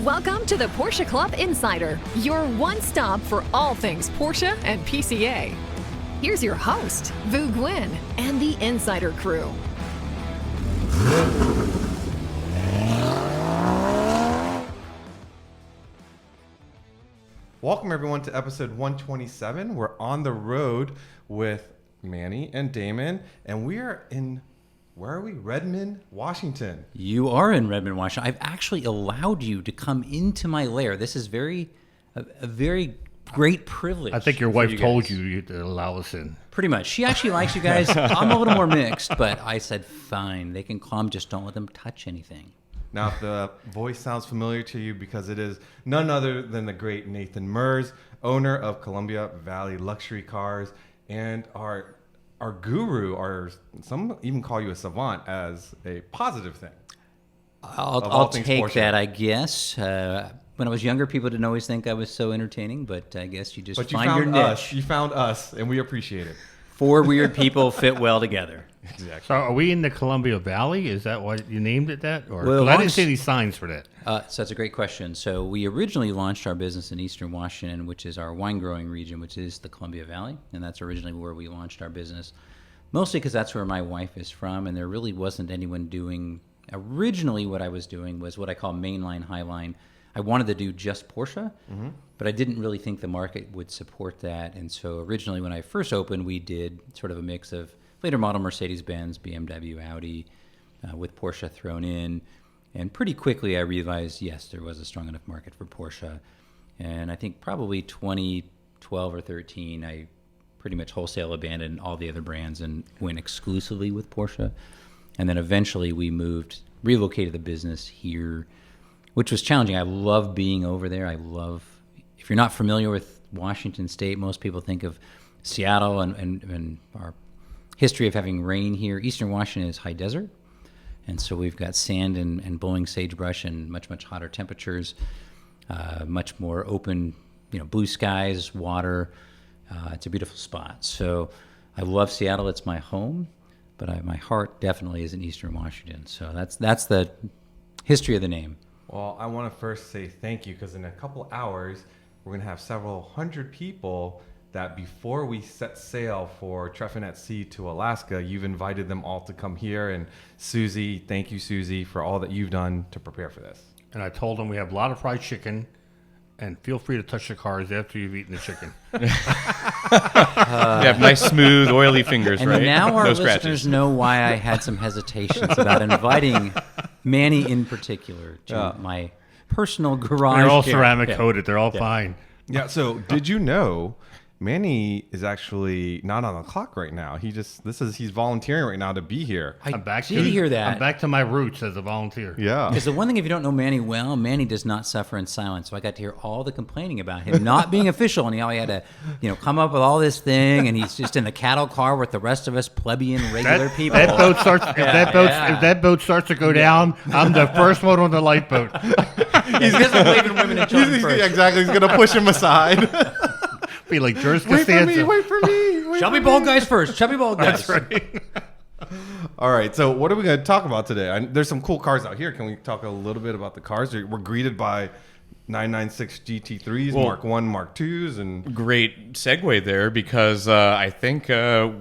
Welcome to the Porsche Club Insider, your one stop for all things Porsche and PCA. Here's your host, Vu Nguyen, and the Insider crew. Welcome everyone to episode 127. We're on the road with Manny and Damon, and we are in, where are we? Redmond, Washington. You are in Redmond, Washington. I've actually allowed you to come into my lair. This is a very great privilege. I think your wife told you to allow us in. Pretty much. She actually likes you guys. I'm a little more mixed, but I said, fine, they can come, just don't let them touch anything. Now, if the voice sounds familiar to you, because it is none other than the great Nathan Merz, owner of Columbia Valley Luxury Cars, and our guru, or some even call you a savant, as a positive thing. I'll take Porsche. That, I guess. When I was younger, people didn't always think I was so entertaining, but I guess you just find your niche. You found us, and we appreciate it. Four weird people fit well together. Exactly. So are we in the Columbia Valley? Is that why you named it that? Or well, I didn't see any signs for that. So that's a great question. So we originally launched our business in Eastern Washington, which is our wine growing region, which is the Columbia Valley. And that's originally where we launched our business, mostly because that's where my wife is from. And there really wasn't anyone doing, originally what I was doing was what I call mainline, highline. I wanted to do just Porsche, but I didn't really think the market would support that. And so originally when I first opened, we did sort of a mix of later model Mercedes-Benz, BMW, Audi, with Porsche thrown in. And pretty quickly I realized, yes, there was a strong enough market for Porsche. And I think probably 2012 or 13, I pretty much wholesale abandoned all the other brands and went exclusively with Porsche. And then eventually we relocated the business here, which was challenging. I love being over there. If you're not familiar with Washington State, most people think of Seattle and our history of having rain here. Eastern Washington is high desert, and so we've got sand and blowing sagebrush and much, much hotter temperatures, much more open, blue skies, water. It's a beautiful spot. So I love Seattle. It's my home, but my heart definitely is in Eastern Washington. So that's the history of the name. Well, I want to first say thank you, because in a couple hours, we're going to have several hundred people that before we set sail for Treffin at Sea to Alaska, you've invited them all to come here. And Susie, thank you, Susie, for all that you've done to prepare for this. And I told them we have a lot of fried chicken, and feel free to touch the cars after you've eaten the chicken. You have nice, smooth, oily fingers, and right? Now our no listeners scratches. know why I had some hesitations about inviting Manny in particular to my personal garage. They're all ceramic coated. They're all fine. Yeah, so did you know Manny is actually not on the clock right now? He's volunteering right now to be here. I did hear that. I'm back to my roots as a volunteer. Yeah. Because the one thing, if you don't know Manny well, Manny does not suffer in silence. So I got to hear all the complaining about him not being official, and how he had to, come up with all this thing, and he's just in the cattle car with the rest of us plebeian regular people. That boat starts. If that boat starts to go down, I'm the first one on the lifeboat. He's just waving women in charge first. Exactly. He's gonna push him aside. Be like George Costanza. Wait for me. Chubby bald guys first. Chubby bald guys. That's right. All right. So what are we going to talk about today? There's some cool cars out here. Can we talk a little bit about the cars? We're greeted by 996 GT3s, Mark 1, Mark 2s, and Great segue there, because I think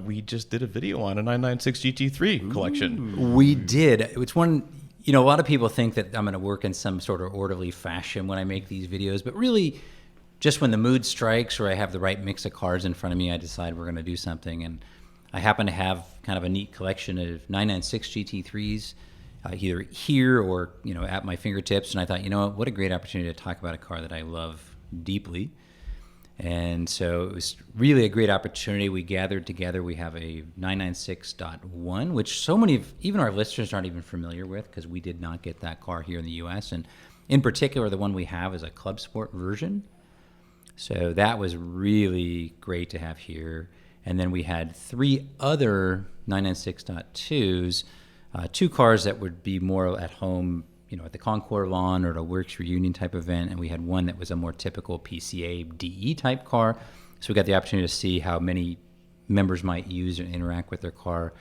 we just did a video on a 996 GT3 collection. We did. It's one, a lot of people think that I'm going to work in some sort of orderly fashion when I make these videos, but really, just when the mood strikes or I have the right mix of cars in front of me, I decide we're going to do something. And I happen to have kind of a neat collection of 996 GT3s, either here or at my fingertips. And I thought, what a great opportunity to talk about a car that I love deeply. And so it was really a great opportunity. We gathered together. We have a 996.1, which so many of even our listeners aren't even familiar with, because we did not get that car here in the U.S. And in particular, the one we have is a ClubSport version. So that was really great to have here. And then we had three other 996.2s, two cars that would be more at home, at the Concours lawn or at a Works reunion type event. And we had one that was a more typical PCA DE type car. So we got the opportunity to see how many members might use and interact with their car.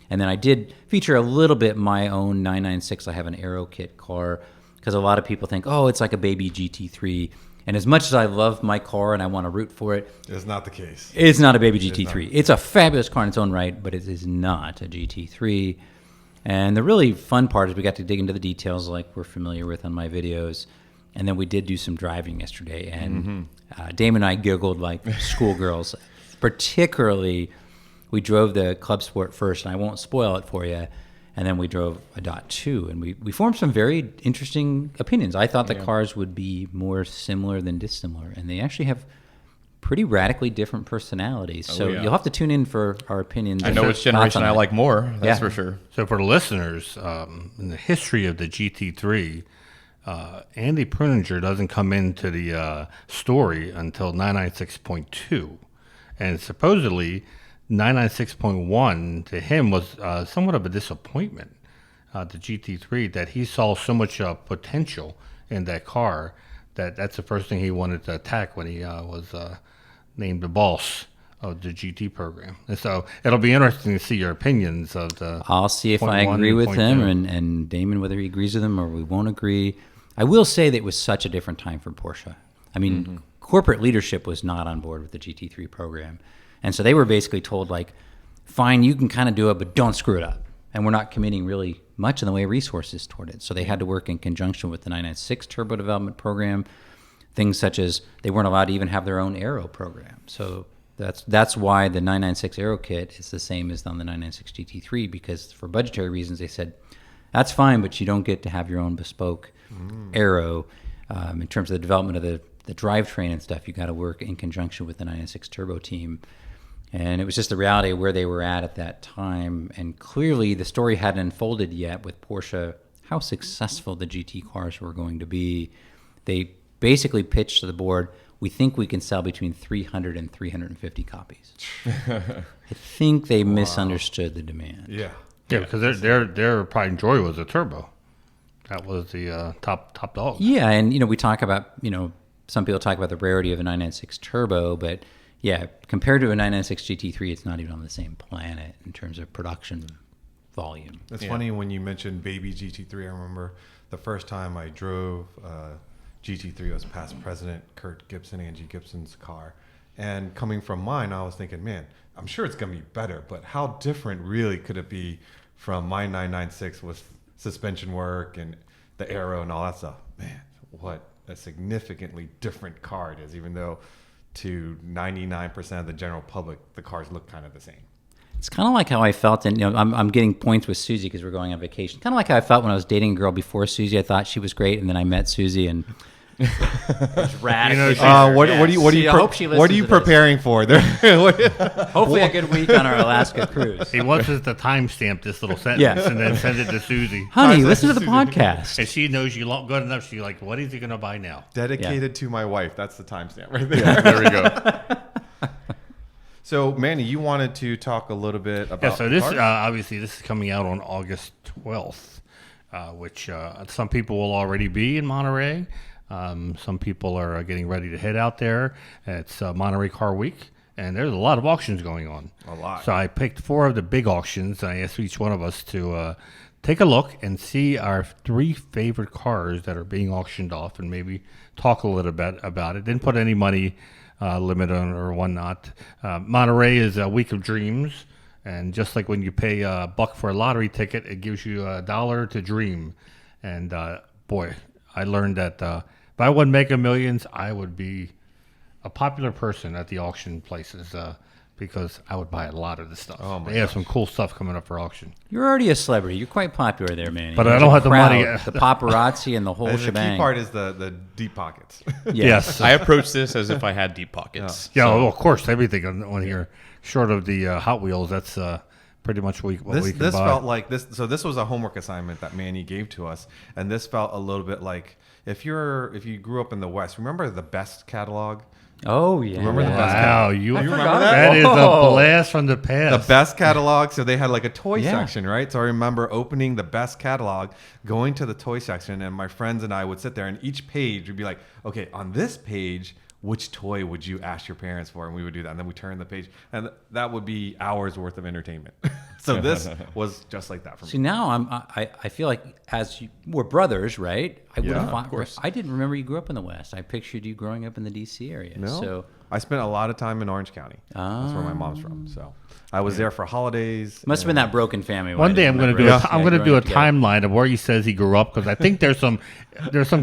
And then I did feature a little bit my own 996. I have an Aero Kit car because a lot of people think, oh, it's like a baby GT3. And as much as I love my car and I want to root for it, It's not the case. it's not a baby GT3. It's a fabulous car in its own right, but it is not a GT3. And the really fun part is we got to dig into the details like we're familiar with on my videos. And then we did do some driving yesterday. And Damon and I giggled like schoolgirls. Particularly, we drove the ClubSport first, and I won't spoil it for you. And then we drove a .2, and we formed some very interesting opinions. I thought the cars would be more similar than dissimilar, and they actually have pretty radically different personalities. So you'll have to tune in for our opinions. I know which generation I like more. That's for sure. So for the listeners, in the history of the GT3, Andy Pruninger doesn't come into the story until 996.2, and supposedly 996.1 to him was somewhat of a disappointment. The GT3, that he saw so much potential in that car that's the first thing he wanted to attack when he was named the boss of the GT program. And so it'll be interesting to see your opinions of the. I'll see if I agree with him and Damon, whether he agrees with him or we won't agree. I will say that it was such a different time for Porsche. I mean, corporate leadership was not on board with the GT3 program. And so they were basically told, like, fine, you can kind of do it, but don't screw it up. And we're not committing really much in the way of resources toward it. So they had to work in conjunction with the 996 turbo development program, things such as they weren't allowed to even have their own aero program. So that's why the 996 aero kit is the same as on the 996 GT3, because for budgetary reasons they said, that's fine, but you don't get to have your own bespoke aero. In terms of the development of the drivetrain and stuff, you got to work in conjunction with the 996 turbo team. And it was just the reality of where they were at that time. And clearly the story hadn't unfolded yet with Porsche, how successful the GT cars were going to be. They basically pitched to the board, we think we can sell between 300 and 350 copies. I think they misunderstood the demand. Yeah. Yeah, because their pride and joy was a turbo. That was the top dog. Yeah, and we talk about, some people talk about the rarity of a 996 turbo, but yeah, compared to a 996 GT3, it's not even on the same planet in terms of production volume. It's funny when you mentioned baby GT3. I remember the first time I drove GT3 was past President Kurt Gibson, Angie Gibson's car. And coming from mine, I was thinking, man, I'm sure it's going to be better, but how different really could it be from my 996 with suspension work and the aero and all that stuff? Man, what a significantly different car it is, even though to 99% of the general public, the cars look kind of the same. It's kind of like how I felt, and I'm getting points with Susie because we're going on vacation. Kind of like how I felt when I was dating a girl before Susie. I thought she was great, and then I met Susie, and it's radically. What are you preparing for there? Hopefully a good week on our Alaska cruise. He wants us to timestamp this little sentence and then send it to Susie. Honey, listen to the podcast. And she knows you good enough. She's like, what is he going to buy now? Dedicated to my wife. That's the timestamp right there. Yeah, there we go. So, Manny, you wanted to talk a little bit about so this obviously this is coming out on August 12th, which some people will already be in Monterey. Some people are getting ready to head out there. It's Monterey Car Week, and there's a lot of auctions going on. A lot. So I picked 4 of the big auctions, and I asked each one of us to take a look and see our 3 favorite cars that are being auctioned off, and maybe talk a little bit about it. Didn't put any money limit on it or whatnot. Monterey is a week of dreams, and just like when you pay $1 for a lottery ticket, it gives you $1 to dream. And boy, I learned that if I won Mega Millions, I would be a popular person at the auction places because I would buy a lot of this stuff. Oh my they have some cool stuff coming up for auction. You're already a celebrity. You're quite popular there, man. But I don't have the money. The paparazzi and the whole And the shebang. key part is the deep pockets. Yes. I approach this as if I had deep pockets. Yeah, well, of course, everything on here, short of the Hot Wheels, that's pretty much what we can This buy. felt like this. So this was a homework assignment that Manny gave to us, and this felt a little bit like if you grew up in the West. Remember the Best catalog? Oh, yeah. Remember the Best Wow, catalog? you remember that? that? That is a Whoa. blast from the past. The Best catalog. So they had like a toy Yeah. section, right? So I remember opening the Best catalog, going to the toy section, and my friends and I would sit there, and each page would be like, okay, on this page, which toy would you ask your parents for? And we would do that. And then we turn the page, and that would be hours worth of entertainment. So this was just like that for me. See, now I feel like we're brothers, right? Of course. I didn't remember you grew up in the West. I pictured you growing up in the D.C. area. No, So I spent a lot of time in Orange County. That's where my mom's from. So I was there for holidays. must have been that broken family. One day I'm going to do a together. timeline of where he says he grew up because I think there's some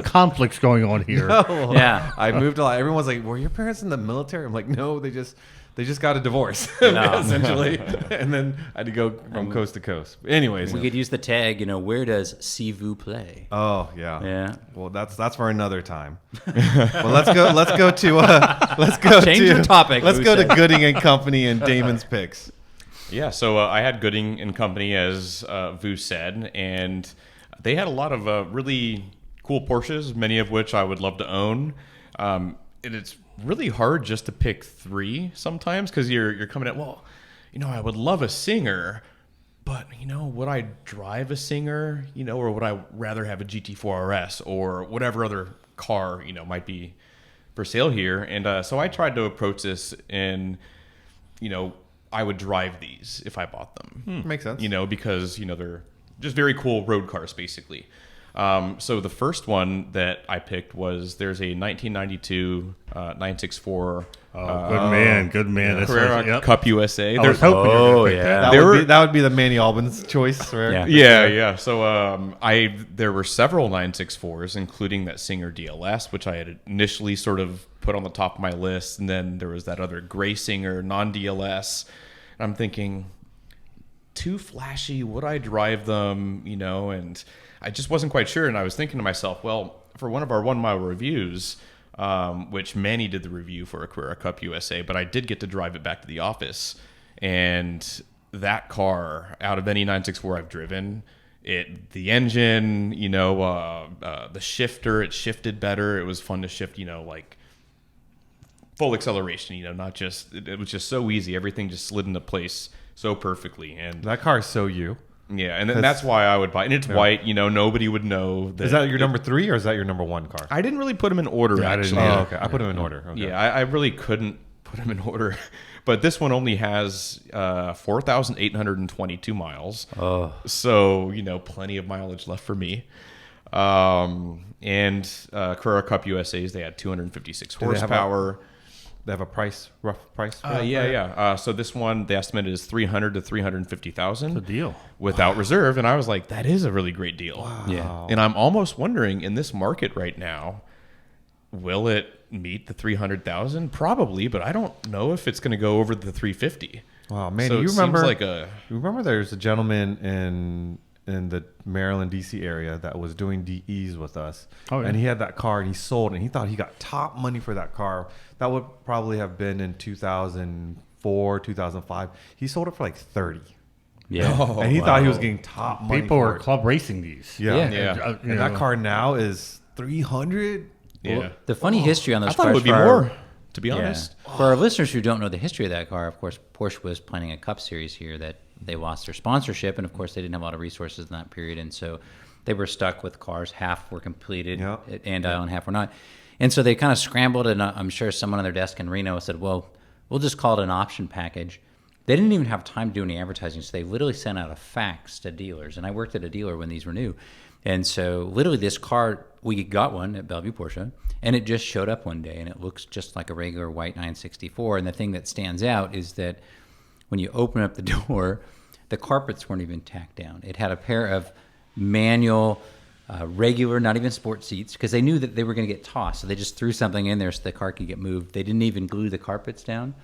conflicts going on here. Yeah. I moved a lot. Everyone's like, "Were your parents in the military?" I'm like, "No, they just got a divorce, essentially." And then I had to go from coast to coast. Anyways, We could use the tag, where does Si vous play? oh yeah, Yeah. Well, that's for another time. Well, let's go to Change your topic, Let's Vu go to said. Gooding and Company and Damon's picks. Yeah, so I had Gooding and Company, as Vu said, and they had a lot of really cool Porsches, many of which I would love to own. And it's really hard just to pick three sometimes because you're coming at, well, I would love a Singer, but would I drive a Singer, or would I rather have a GT4 RS or whatever other car might be for sale here? And so I tried to approach this in, I would drive these if I bought them. Makes sense. Because they're just very cool road cars, basically. So the first one that I picked was there's a 1992 964 Good man. That's Carrera yep. Cup USA. I was hoping you were going to pick yeah. that. That would be the Manny Albans choice, right? Yeah. Yeah. So there were several 964s, including that Singer DLS, which I had initially sort of put on the top of my list, and then there was that other gray Singer non-DLS. And I'm thinking, too flashy. Would I drive them? And I just wasn't quite sure. And I was thinking to myself, well, for one of our 1 mile reviews, which Manny did the review for a Carrera Cup USA, but I did get to drive it back to the office. And that car, out of any 964 I've driven, the engine, the shifter, it shifted better. It was fun to shift, like full acceleration, not just, it was just so easy. Everything just slid into place so perfectly. And That car is so you. yeah, and then that's why I would buy it. And it's white, nobody would know. Is that your number 3 or is that your number 1 car? I didn't really put them in order, I didn't actually. either. Oh, okay. I put them in order. Okay. Yeah, I really couldn't put them in order. But this one only has 4,822 miles. Oh. So, plenty of mileage left for me. And Carrera Cup USAs, they had 256 Do they have horsepower. They have a rough price? For that? Yeah. So this one, the estimate is 300 to 350,000. Good deal. Without reserve. And I was like, that is a really great deal. Wow. Yeah. And I'm almost wondering, in this market right now, will it meet the 300,000? Probably, but I don't know if it's going to go over the 350. Wow, man! So you it remember? seems like You remember? There's a gentleman in the Maryland, D.C. area that was doing DEs with us, Oh, yeah. and he had that car and he sold, and he thought he got top money for that car. That would probably have been in 2004, 2005. He sold it for like 30, Yeah. and he thought he was getting top money. People for are it. club racing these. Yeah, Yeah. And that car now is 300. yeah. The funny history on those I thought cars it would be for more, to be Yeah. honest. For our listeners who don't know the history of that car, of course, Porsche was planning a Cup Series here that they lost their sponsorship, and of course, they didn't have a lot of resources in that period, and so they were stuck with cars. Half were completed, Yeah. and half were not. And so they kind of scrambled, and I'm sure someone on their desk in Reno said, well, we'll just call it an option package. They didn't even have time to do any advertising, so they literally sent out a fax to dealers, and I worked at a dealer when these were new. And so literally this car, we got one at Bellevue Porsche, and it just showed up one day, and it looks just like a regular white 964. And the thing that stands out is that when you open up the door, the carpets weren't even tacked down. It had a pair of manual, regular, not even sport seats, because they knew that they were going to get tossed. So they just threw something in there so the car could get moved. They didn't even glue the carpets down.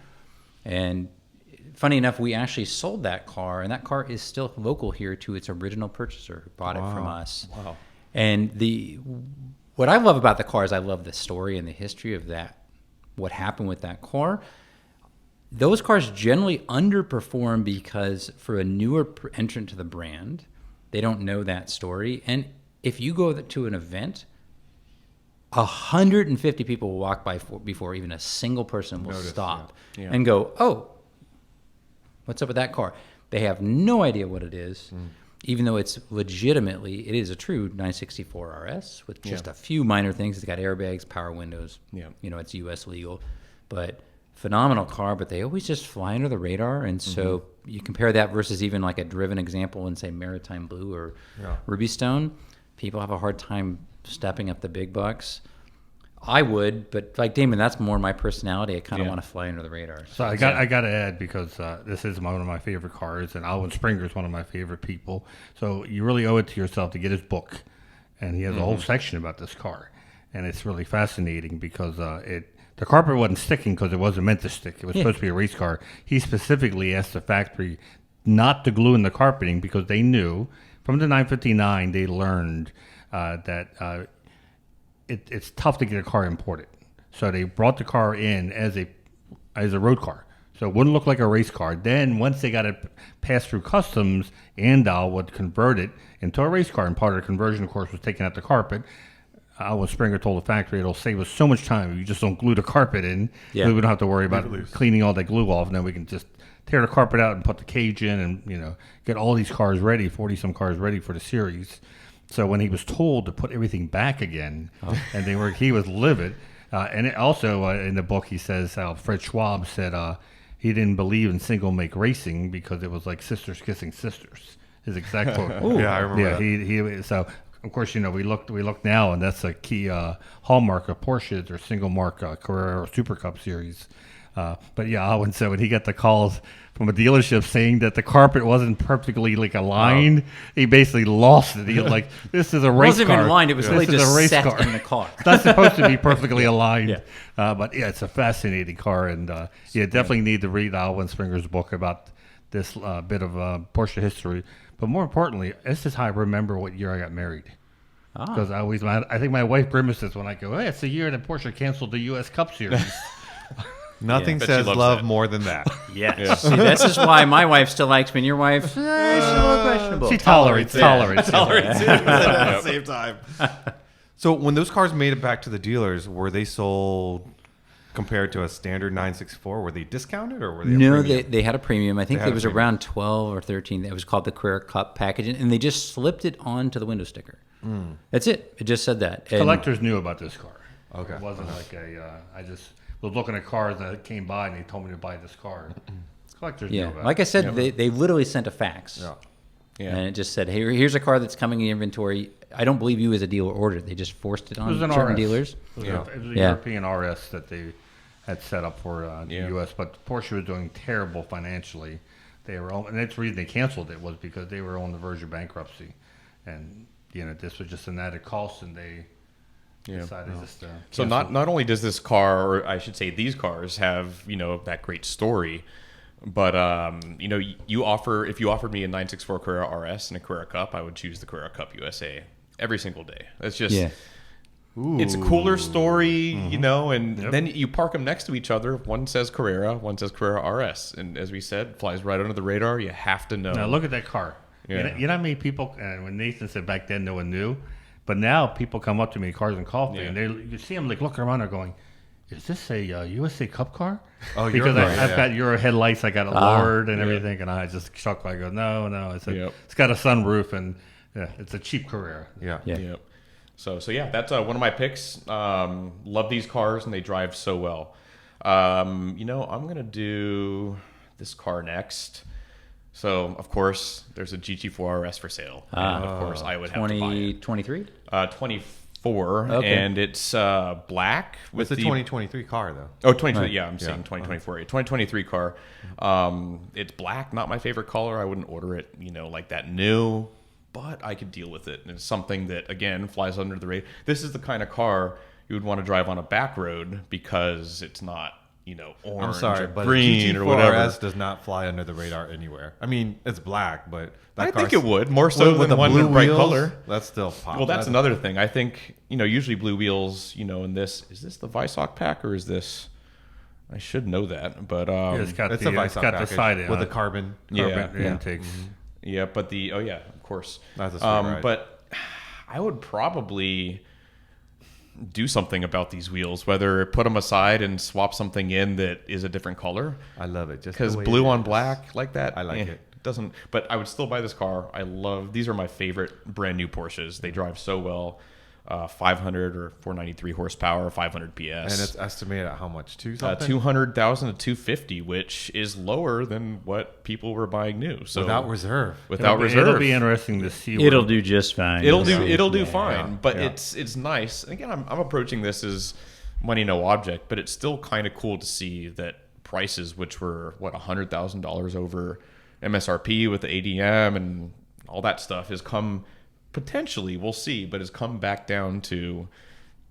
And funny enough, we actually sold that car, and that car is still local here to its original purchaser who bought it from us. Wow. And what I love about the car is I love the story and the history of that, what happened with that car. Those cars generally underperform because for a newer entrant to the brand, they don't know that story. And if you go to an event, 150 people will walk by before even a single person will stop and go, oh, what's up with that car? They have no idea what it is, even though it is a true 964 RS with just a few minor things. It's got airbags, power windows. Yeah. It's U.S. legal. But phenomenal car, but they always just fly under the radar. And so you compare that versus even like a driven example in, say, Maritime Blue or Ruby Stone, people have a hard time stepping up the big bucks. I would, but like Damon, that's more my personality. I kind of want to fly under the radar. So I got to add, because this is one of my favorite cars, and Alvin Springer is one of my favorite people. So you really owe it to yourself to get his book, and he has a whole section about this car, and it's really fascinating because the carpet wasn't sticking because it wasn't meant to stick. It was supposed to be a race car. He specifically asked the factory not to glue in the carpeting because they knew from the 959 they learned that it's tough to get a car imported. So they brought the car in as a road car. So it wouldn't look like a race car. Then once they got it passed through customs, Andal would convert it into a race car. And part of the conversion, of course, was taking out the carpet. Alvin Springer told the factory it'll save us so much time if you just don't glue the carpet in. We don't have to worry about cleaning all that glue off, and then we can just tear the carpet out and put the cage in, and get all these cars ready, 40-some cars ready for the series. So when he was told to put everything back again, and he was livid. And also in the book he says how Fred Schwab said he didn't believe in single make racing because it was like sisters kissing sisters. His exact quote. I remember that. He so. Of course, we look now, and that's a key hallmark of Porsches or single mark Carrera or Super Cup series. But yeah, Alvin said when he got the calls from a dealership saying that the carpet wasn't perfectly aligned, he basically lost it. He was like, "This is a race car." It wasn't even aligned; it was really just a race set car. in the car. It's not supposed to be perfectly aligned. But yeah, it's a fascinating car, and definitely need to read Alvin Springer's book about this bit of Porsche history. But more importantly, this is how I remember what year I got married. Because I think my wife grimaces when I go, "Hey, it's the year that Porsche canceled the U.S. Cup Series." Nothing says love more than that. Yes. See, this is why my wife still likes me, and your wife, she's a little questionable. She tolerates it at the same time. So when those cars made it back to the dealers, were they sold compared to a standard 964? Were they discounted or were they? No, they had a premium. I think it was around 12 or 13. It was called the Carrera Cup package, and they just slipped it onto the window sticker. That's it. It just said that. Collectors knew about this car. Okay. It wasn't like I just was looking at cars that came by and they told me to buy this car. Collectors knew about it. Like I said, they literally sent a fax. And it just said, "Hey, here's a car that's coming in inventory. I don't believe you as a dealer ordered it. They just forced it on certain dealers." It was a European RS that they had set up for the U.S., but Porsche was doing terrible financially. They were, and that's the reason they canceled it was because they were on the verge of bankruptcy, and this was just an added cost, and they decided just to So not only does this car, or I should say these cars, have that great story, but if you offered me a 964 Carrera RS and a Carrera Cup, I would choose the Carrera Cup USA every single day. That's just it's a cooler story, and then you park them next to each other. One says Carrera, one says Carrera RS, and as we said, flies right under the radar. You have to know. Now look at that car. You know how many people, and when Nathan said back then no one knew, but now people come up to me, Cars and Coffee, and you see them looking around, they're going, "Is this a USA Cup car?" Oh, because I've got Euro headlights, I got it lowered and everything, and I just chuckle. I go, no, it's got a sunroof, and it's a cheap Carrera. So that's one of my picks. Love these cars, and they drive so well. I'm gonna do this car next. So of course, there's a GT4 RS for sale. And of course, I would have to buy it. 2023? 24, and it's black with the 2023 car though. Oh, 2023. Yeah, I'm saying 2024. 2023 car. It's black. Not my favorite color. I wouldn't order it, like that new. But I could deal with it. And it's something that, again, flies under the radar. This is the kind of car you would want to drive on a back road because it's not, orange I'm sorry, or but green GT4 or whatever. RS does not fly under the radar anywhere. I mean, it's black, but I think it would, more so with than the one blue with bright wheels, color. That's still pop. Well, that's another thing. I think, usually blue wheels, in this, is this the Weissach pack or is this... I should know that, but... it's got it's the, a Weissach it's got the package side with the carbon intakes. Yeah, but of course. That's a sweet ride. But I would probably do something about these wheels, whether put them aside and swap something in that is a different color. I love it. Just because blue on black like that. I like it. Doesn't, but I would still buy this car. These are my favorite brand new Porsches. They drive so well. 500 or 493 horsepower, 500 PS. And it's estimated at how much? 200,000 to 250, which is lower than what people were buying new. So without reserve. Without reserve. It'll be interesting to see. It'll do just fine. It'll do fine, but it's nice. And again, I'm approaching this as money no object, but it's still kind of cool to see that prices, which were $100,000 over MSRP with the ADM and all that stuff, has come potentially, we'll see, but has come back down to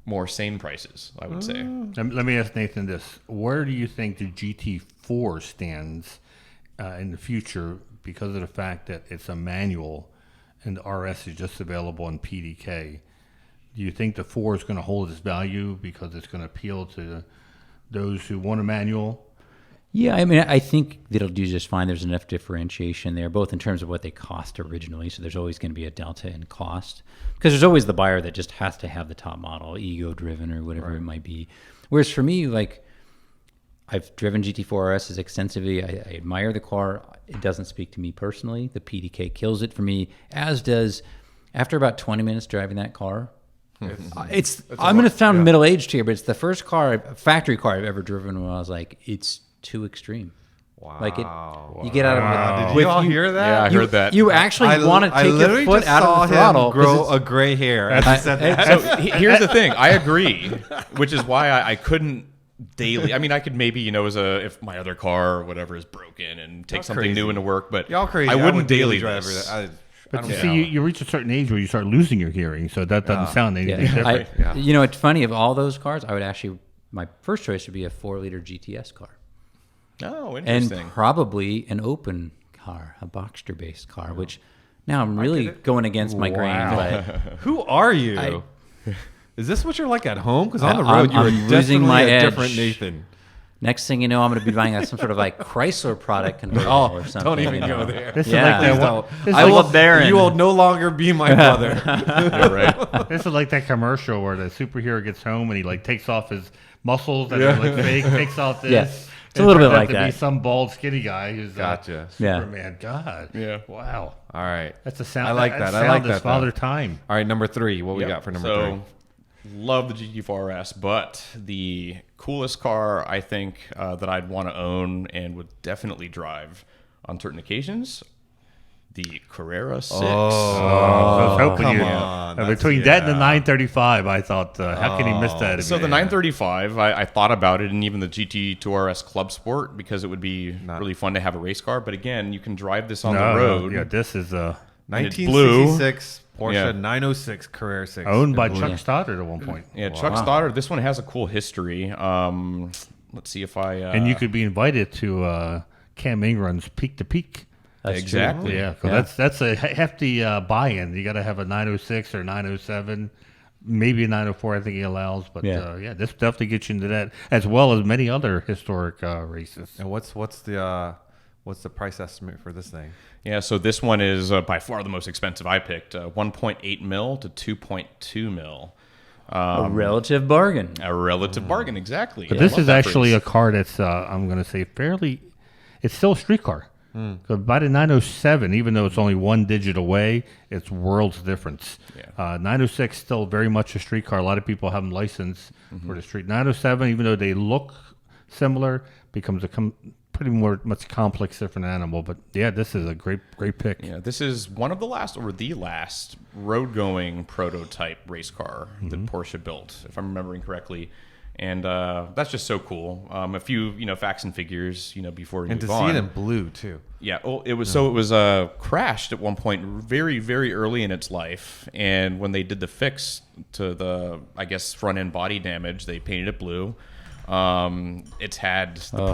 more sane prices, I would say. Let me ask Nathan this: where do you think the GT4 stands in the future, because of the fact that it's a manual and the RS is just available in PDK? Do you think the 4 is going to hold its value because it's going to appeal to those who want a manual? Yeah, I mean, I think it'll do just fine. There's enough differentiation there, both in terms of what they cost originally. So there's always going to be a delta in cost, because there's always the buyer that just has to have the top model, ego-driven or whatever it might be. Whereas for me, like, I've driven GT4 RSs extensively. I admire the car. It doesn't speak to me personally. The PDK kills it for me, as does, after about 20 minutes driving that car, I'm going to sound middle-aged here, but it's the first factory car I've ever driven when I was like, it's too extreme. Wow. Like you get out of it. Did you all hear that? Yeah, I heard that. You actually want to take your foot out of the throttle. Grow a gray hair. As he said that. So here's the thing. I agree, which is why I couldn't daily. I mean, I could maybe, if my other car or whatever is broken and take something new into work, but y'all crazy. I wouldn't daily drive this. But you reach a certain age where you start losing your hearing, so that doesn't sound anything different. It's funny, of all those cars, I would actually, my first choice would be a 4-liter GTS car. Oh, interesting. And probably an open car, a Boxster-based car, which now I'm really going against my grain. But who are you? Is this what you're like at home? Because on the road, I'm you're losing my a edge. different Nathan. Next thing you know, I'm going to be buying some sort of like Chrysler product convertible or something. Don't even go there. This is like that. I love Darren. You will no longer be my brother. You're right. This is like that commercial where the superhero gets home and he like takes off his muscles and they're like fake, takes off this. Yes. It's a little bit like to that. Be some bald, skinny guy who's Gotcha. Superman. God. Yeah. Wow. All right. That's a sound. I like that. I like that. Father though. Time. All right, number 3. What we got for number 3? Love the GT4 RS, but the coolest car I think that I'd want to own and would definitely drive on certain occasions, the Carrera 6. I was hoping come you. on. Between that and the 935, I thought, how can he miss that? So the 935, I thought about it, and even the GT2 RS ClubSport, because it would be really fun to have a race car. But again, you can drive this on the road. Yeah, this is 1966 Porsche 906 Carrera 6. Owned by Chuck Stoddard at one point. Yeah, Chuck Stoddard. This one has a cool history. Let's see if I... and you could be invited to Cam Ingram's Peak to Peak. That's exactly. True. Yeah, because that's a hefty buy-in. You got to have a 906 or 907, maybe a 904. I think he allows. But this definitely gets you into that, as well as many other historic races. And what's the price estimate for this thing? Yeah, so this one is by far the most expensive I picked. 1.8 mil to 2.2 mil. A relative bargain. A relative bargain, exactly. But this is actually a car that's I'm going to say fairly. It's still a street car. By the 907, even though it's only one digit away, it's worlds difference. 906 still very much a street car. A lot of people have them licensed for the street. 907, even though they look similar, becomes a pretty much complex different animal. But yeah, this is a great pick. Yeah, this is one of the last road-going prototype race car that Porsche built, if I'm remembering correctly. And that's just so cool. A few, facts and figures, before we and move to on. see it in blue too. Yeah. Oh, it was crashed at one point, very, very early in its life. And when they did the fix to the, I guess, front end body damage, they painted it blue. It's had the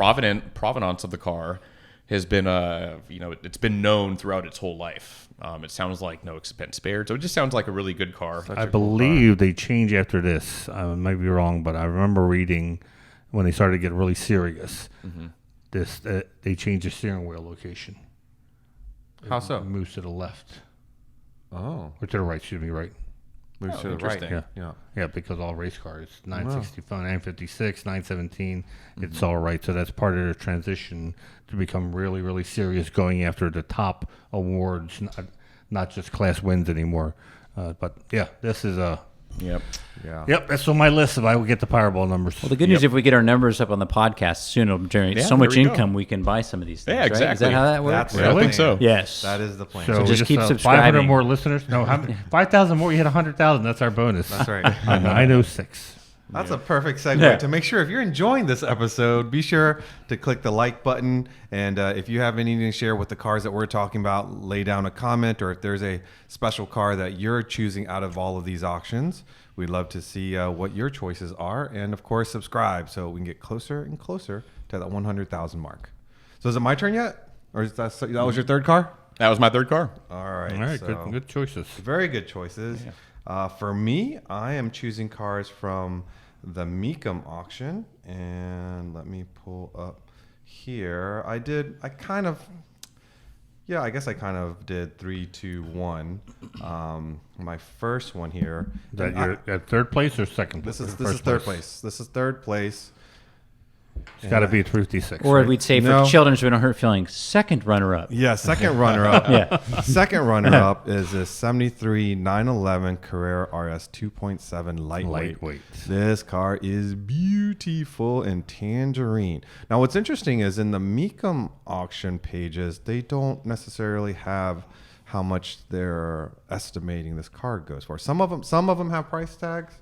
provenance of the car has been, it's been known throughout its whole life. It sounds like no expense spared, so it just sounds like a really good car. I believe they changed after this. I might be wrong, but I remember reading when they started to get really serious. They changed the steering wheel location. How so? It moves to the left. Oh, Or to the right, excuse me, right. moves to the right. interesting. Yeah, because all race cars, 965, 956, 917, it's all right. So that's part of the transition to become really, really serious, going after the top awards, not just class wins anymore. But yeah, this is a Yep. Yeah. Yep, that's on my list if I would get the Powerball numbers. Well, the good news, if we get our numbers up on the podcast soon, it'll generate Yeah, so much there we go. income we can buy some of these things. Yeah, right? Is exactly. that how that works? That's Yeah, I the think plan. so. Yes. That is the plan. So just we keep 500 subscribing. more listeners. No, 5,000 more. You hit 100,000. That's our bonus. That's right. 906. That's a perfect segue Yeah. to make sure if you're enjoying this episode, be sure to click the like button. And if you have anything to share with the cars that we're talking about, lay down a comment. Or if there's a special car that you're choosing out of all of these auctions, we'd love to see what your choices are. And of course, subscribe so we can get closer and closer to that 100,000 mark. So is it my turn yet? Or is that was your third car? That was my third car. All right. All right, so good choices. very good choices. For me, I am choosing cars from the Mecum auction, and let me pull up here. I kind of did 3, 2, 1. My first one here. That you're at third place or second? This is First third place. This is third place. It's got to be 356. Or right? we'd say No. for children, so we don't hurt feelings, second runner-up. Yeah, second runner-up. Yeah. Second runner-up is a 73 911 Carrera RS 2.7 lightweight. This car is beautiful and tangerine. Now, what's interesting is in the Mecum auction pages, they don't necessarily have how much they're estimating this car goes for. Some of them have price tags.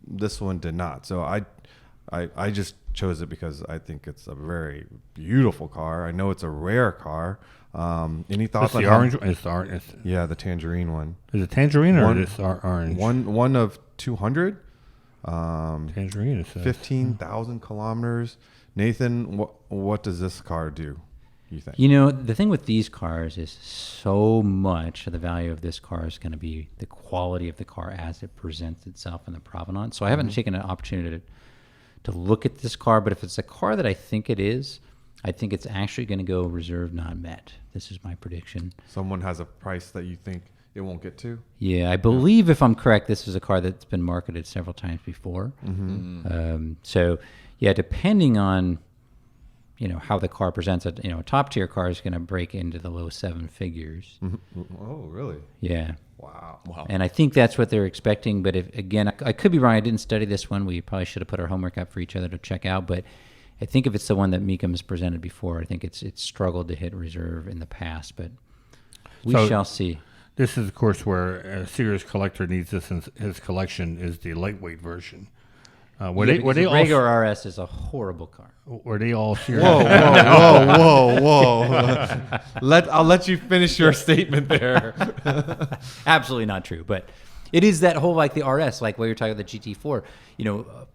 This one did not. So I just chose it because I think it's a very beautiful car. I know it's a rare car. Any thoughts That's on the orange one? It's the orange. Yeah, the tangerine one. Is it tangerine or One- is it orange? One of 200. Tangerine. It says. 15,000 kilometers. Nathan, what does this car do, you think? You know, the thing with these cars is so much of the value of this car is going to be the quality of the car as it presents itself in the provenance. So I haven't taken an opportunity to look at this car, but if it's a car that I think it is, I think it's actually going to go reserve not met. This is my prediction. Someone has a price that you think it won't get to? Yeah, I believe if I'm correct, this is a car that's been marketed several times before. So, yeah, depending on how the car presents, a top tier car is going to break into the low 7 figures. Oh, really? Yeah. Wow. And I think that's what they're expecting. But if again, I could be wrong. I didn't study this one. We probably should have put our homework up for each other to check out. But I think if it's the one that Mecum has presented before, I think it's struggled to hit reserve in the past. But we shall see. This is, of course, where a serious collector needs this in his collection is the lightweight version. Were they all regular RS is a horrible car. were they all serious? Whoa. I'll let you finish your statement there. Absolutely not true. But it is that whole like the RS, like what you're talking about the GT4.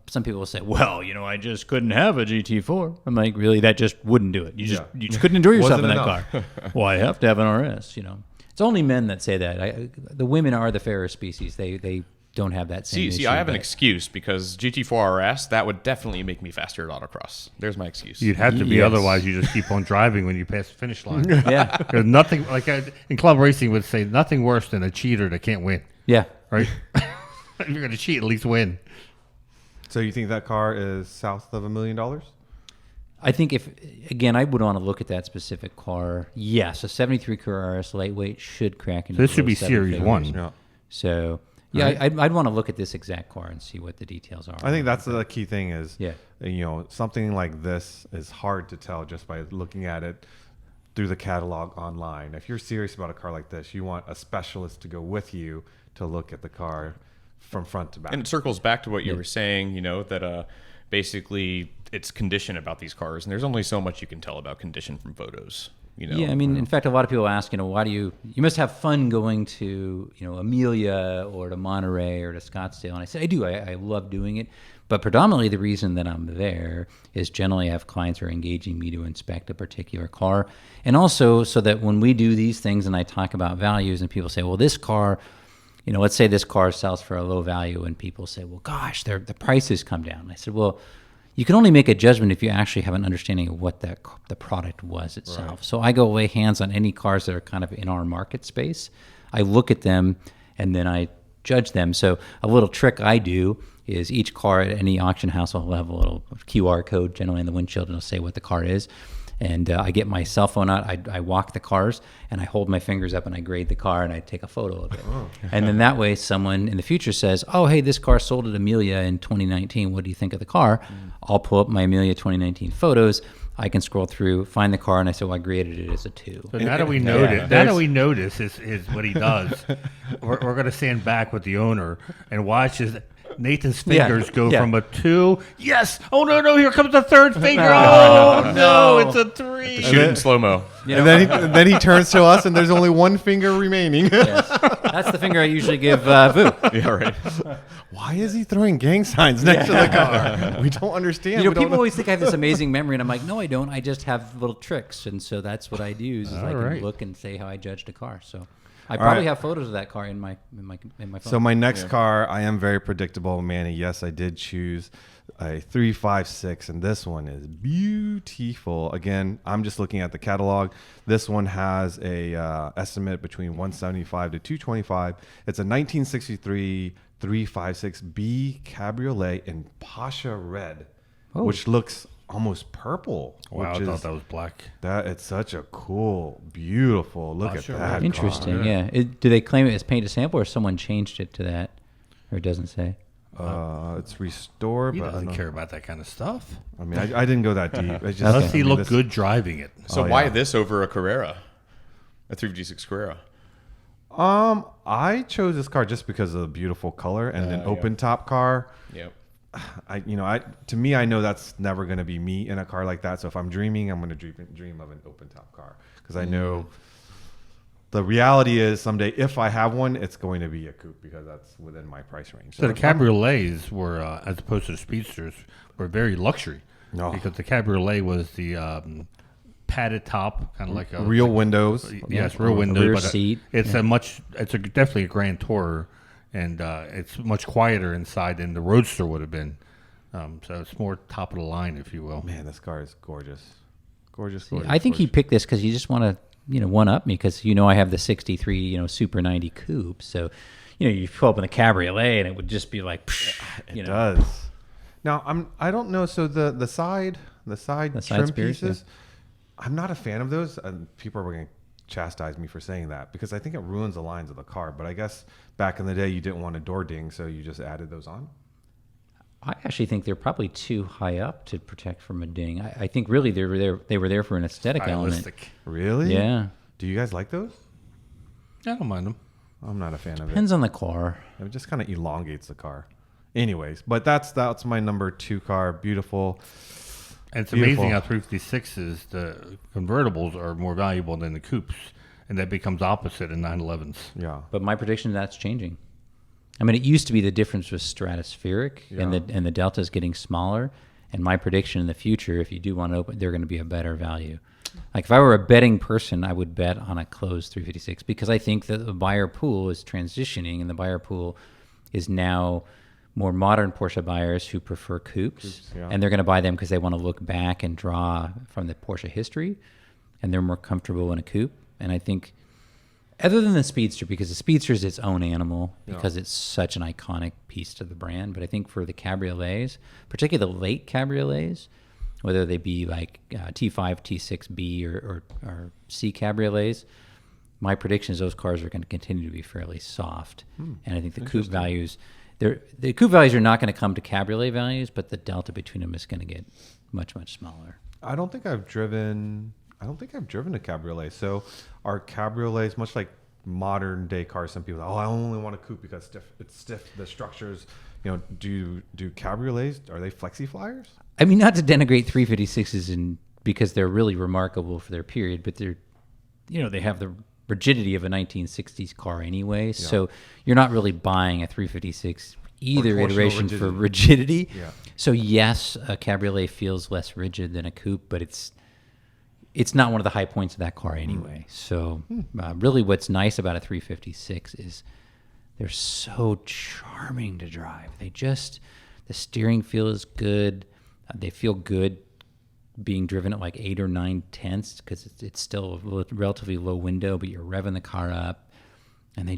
Some people will say, well, I just couldn't have a GT4. I'm like, really? That just wouldn't do it. You just couldn't enjoy yourself in that Wasn't car. Well, I have to have an RS. It's only men that say that. The women are the fairer species. They don't have that same issue. See, I have an but- excuse because GT4 RS, that would definitely make me faster at autocross. There's my excuse. You'd have to be, Yes. otherwise you just keep on driving when you pass the finish line. Yeah. There's nothing like in club racing would say nothing worse than a cheater that can't win. Yeah. Right? If you're going to cheat, at least win. So you think that car is south of $1 million? I think I would want to look at that specific car. Yes, a 73 Carrera RS Lightweight should crack into This the should low be 7 Series figures. 1. Yeah. So, yeah, I'd want to look at this exact car and see what the details are. I think that's the key thing is, Yeah. something like this is hard to tell just by looking at it through the catalog online. If you're serious about a car like this, you want a specialist to go with you to look at the car from front to back. And it circles back to what you were saying, that basically it's condition about these cars. And there's only so much you can tell about condition from photos. Yeah, I mean, in fact, a lot of people ask, why do you must have fun going to, Amelia or to Monterey or to Scottsdale. And I said, I do. I love doing it. But predominantly the reason that I'm there is generally I have clients who are engaging me to inspect a particular car. And also so that when we do these things and I talk about values and people say, well, this car, let's say this car sells for a low value and people say, well, gosh, the prices come down. I said, well, you can only make a judgment if you actually have an understanding of what the product was itself. Right. So I go away hands on any cars that are kind of in our market space. I look at them and then I judge them. So a little trick I do is each car at any auction house will have a little QR code generally in the windshield and it'll say what the car is. And I get my cell phone out, I walk the cars, and I hold my fingers up and I grade the car and I take a photo of it. And then that way someone in the future says, oh, hey, this car sold at Amelia in 2019. What do you think of the car? I'll pull up my Amelia 2019 photos. I can scroll through, find the car, and I say, well, I graded it as a 2. So now that we notice is what he does, we're going to stand back with the owner and watch Nathan's fingers go from a 2. Yes. Oh, no. Here comes the third finger. No, it's a 3. Shoot it in slow-mo. And then he turns to us, and there's only one finger remaining. Yes. That's the finger I usually give Vu. Yeah, right. Why is he throwing gang signs next to the car? We don't understand. People always think I have this amazing memory, and I'm like, no, I don't. I just have little tricks, and so that's what I use. Is I can look and say how I judged a car. So I probably have photos of that car in my phone. So my next car, I am very predictable, Manny. Yes, I did choose a 356, and this one is beautiful. Again, I'm just looking at the catalog. This one has a estimate between 175 to 225. It's a 1963 356B Cabriolet in Pasha red, which looks almost purple. Wow, I thought that was black. It's such a cool, beautiful look at that. Interesting, car. yeah. Do they claim it as paint to sample, or someone changed it to that, or it doesn't say? It's restored, He but doesn't care about that kind of stuff. I mean, I didn't go that deep. It's just, Unless he looked good driving it. So why this over a Carrera, a 356 Carrera? I chose this car just because of the beautiful color and an open top car. Yep. To me, I know that's never going to be me in a car like that. So if I'm dreaming, I'm going to dream of an open top car, because I know the reality is someday if I have one, it's going to be a coupe, because that's within my price range. So the Cabriolets were, as opposed to the Speedsters, were very luxury. No. Because the Cabriolet was the padded top, kind of like a real windows. Yes, real windows. Rear but seat. It's definitely a Grand Tourer, and it's much quieter inside than the Roadster would have been. So it's more top of the line, if you will. Man, this car is gorgeous. Gorgeous. I think he picked this because you just want to, one up me, because I have the 63, Super 90 coupe. So, you pull up in the Cabriolet and it would just be like, it does. Now I don't know. So the side trim pieces, I'm not a fan of those. People are going to chastise me for saying that, because I think it ruins the lines of the car. But I guess back in the day you didn't want a door ding, so you just added those on. I actually think they're probably too high up to protect from a ding. I think really they were there for an aesthetic element. Really? Yeah. Do you guys like those? I don't mind them. I'm not a fan of it. Depends on the car. It just kind of elongates the car. Anyways, but that's my number 2 car. Beautiful. And it's amazing how 356s, the convertibles, are more valuable than the coupes, and that becomes opposite in 911s. Yeah. But my prediction is that's changing. I mean, it used to be the difference was stratospheric, and the delta is getting smaller. And my prediction in the future, if you do want to open, they're going to be a better value. Like if I were a betting person, I would bet on a closed 356, because I think that the buyer pool is transitioning, and the buyer pool is now more modern Porsche buyers who prefer coupes, and they're going to buy them because they want to look back and draw from the Porsche history, and they're more comfortable in a coupe. And I think, other than the Speedster, because the Speedster is its own animal, because it's such an iconic piece to the brand, but I think for the Cabriolets, particularly the late Cabriolets, whether they be like T5, T6B, or C Cabriolets, my prediction is those cars are going to continue to be fairly soft. And I think the coupe values, the coupe values are not going to come to Cabriolet values, but the delta between them is going to get much, much smaller. I don't think I've driven a Cabriolet. So are Cabriolets, much like modern day cars, some people, I only want a coupe because it's stiff, the structures, do Cabriolets, are they flexi flyers? I mean, not to denigrate 356s because they're really remarkable for their period, but they're, they have the rigidity of a 1960s car anyway. Yeah. So you're not really buying a 356 either iteration for rigidity. Yeah. So yes, a Cabriolet feels less rigid than a coupe, but it's not one of the high points of that car anyway. So really what's nice about a 356 is they're so charming to drive. The steering feels good. They feel good being driven at like 8 or 9 tenths, because it's still a relatively low window, but you're revving the car up, and they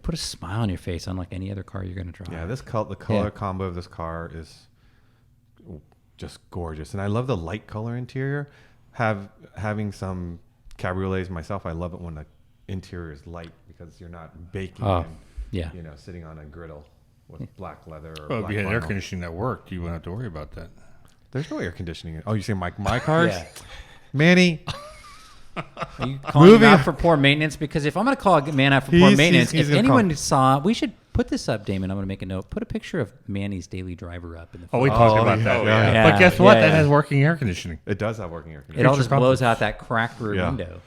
put a smile on your face, unlike any other car you're going to drive. Yeah, the color combo of this car is just gorgeous, and I love the light color interior. having some cabriolets myself, I love it when the interior is light because you're not baking and sitting on a griddle with black leather or Well, if black you had vinyl. air conditioning that worked, you wouldn't have to worry about that. There's no air conditioning. Oh, you say my cars? Yeah. Manny, Are you calling him Moving out on. for poor maintenance? Because if I'm going to call a man out for poor He's maintenance, gonna if anyone saw, we should put this up, Damon. I'm going to make a note. Put a picture of Manny's daily driver up in the Oh, we front. talked about that. yeah. But guess what? Yeah, That yeah. has working air conditioning. it does have working air It conditioning. all just comfort. blows out that cracked rear Yeah. window.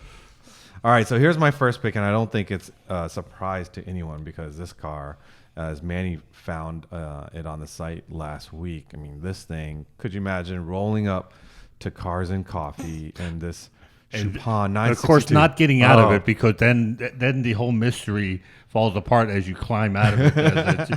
All right, so here's my first pick, and I don't think it's a surprise to anyone because this car, as Manny found it on the site last week, I mean, this thing, could you imagine rolling up to Cars and Coffee and this Schuppan 962? But of course, not getting out of Oh. it because then the whole mystery falls apart as you climb out of it. As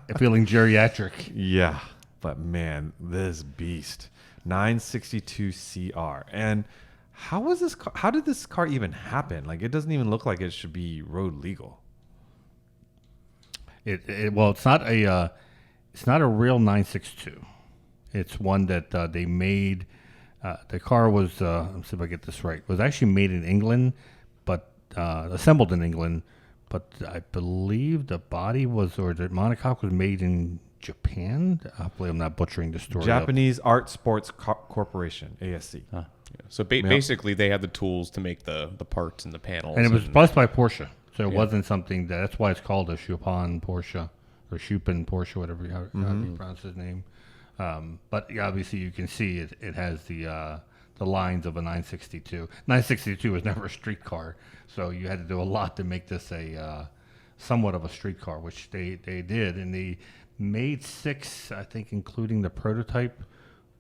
it's feeling geriatric. Yeah, but man, this beast, 962 CR, and how was this? How did this car even happen? Like, it doesn't even look like it should be road legal. Well, it's not a real 962. It's one that they made. The car was, let's see if I get this right, was actually made in England, but assembled in England. But I believe the body or the monocoque was made in Japan. Hopefully, I'm not butchering the story. Japanese Art Sports Corporation, ASC. So basically, they had the tools to make the parts and the panels. And it was buzzed by Porsche, so it wasn't something that's why it's called a Schuppan Porsche or Schuppan Porsche, whatever how you pronounce his name. But obviously, you can see it has the lines of a 962. 962 was never a street car, so you had to do a lot to make this a somewhat of a street car, which they did, and they made 6, I think, including the prototype.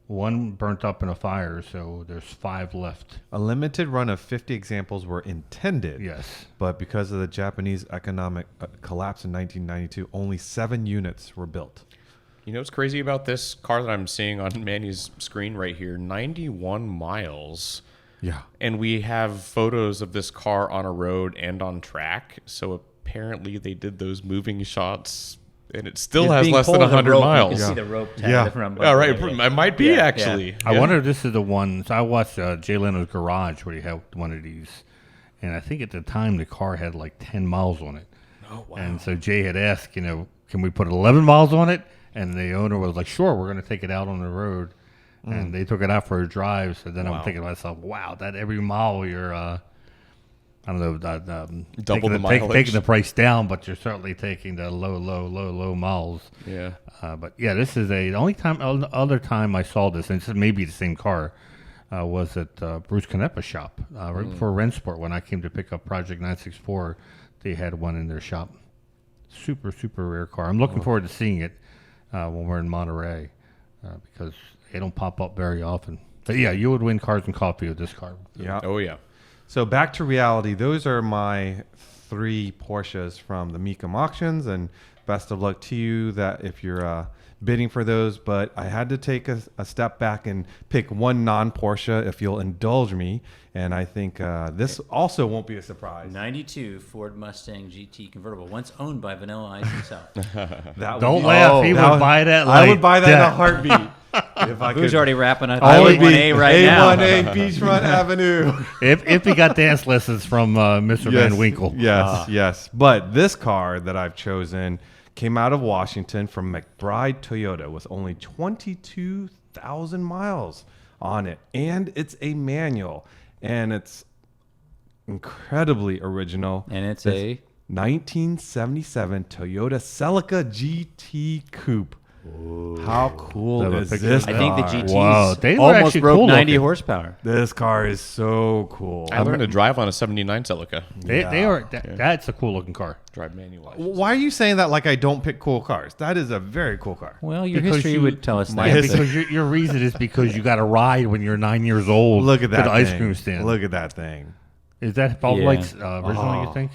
1 burnt up in a fire, so there's 5 left. A limited run of 50 examples were intended. Yes. But because of the Japanese economic collapse in 1992, only 7 units were built. You know what's crazy about this car that I'm seeing on Manny's screen right here? 91 miles. Yeah. And we have photos of this car on a road and on track. So apparently they did those moving shots, and it still It's has being less than pulled with a 100 rope. miles. You can see the rope tag Yeah. the front Yeah, right. bumper. It might be Yeah, actually. I Yeah. wonder if this is the one. So I watched Jay Leno's Garage where he had one of these, and I think at the time the car had like 10 miles on it. Oh, wow. And so Jay had asked, can we put 11 miles on it? And the owner was like, sure, we're going to take it out on the road. And they took it out for a drive. So then I'm Wow. thinking to myself, wow, that every mile you're, I don't know, Double the mileage. taking the price down, but you're certainly taking the low miles. Yeah. But yeah, this is the only other time I saw this, and it's maybe the same car, was at Bruce Canepa's shop right before Rensport. When I came to pick up Project 964, they had one in their shop. Super rare car. I'm looking forward to seeing it when we're in Monterey because they don't pop up very often. But yeah, you would win Cars and Coffee with this car. Yeah. Oh, yeah. So back to reality. Those are my 3 Porsches from the Mecum auctions, and best of luck to you that if you're bidding for those. But I had to take a step back and pick one non-Porsche, if you'll indulge me. And I think this also won't be a surprise. 92 Ford Mustang GT convertible, once owned by Vanilla Ice himself. That would Don't be- laugh. He that would buy that. I would like buy that in a that. heartbeat. If I Who's could. already wrapping up I would be A1A right now? A1A Beachfront Avenue. If he got dance lessons from Mr. Van Winkle. Yes. But this car that I've chosen came out of Washington from McBride Toyota with only 22,000 miles on it. And it's a manual. And it's incredibly original. And it's a 1977 Toyota Celica GT Coupe. How cool Is that a is picture? this I think the car? GTs Wow, they were almost actually broke cool 90 looking. horsepower. This car is so cool. I learned to drive on a 79 Celica. They are. That's a cool looking car. Drive manual. Why are you saying that like I don't pick cool cars? That is a very cool car. Well, your Because history you- would tell us My that. Yeah, history- because your reason is because you got a ride when you're 9 years old. Look at that to the ice thing. cream stand. Look at that thing. Is that fog Yeah. lights originally? You think?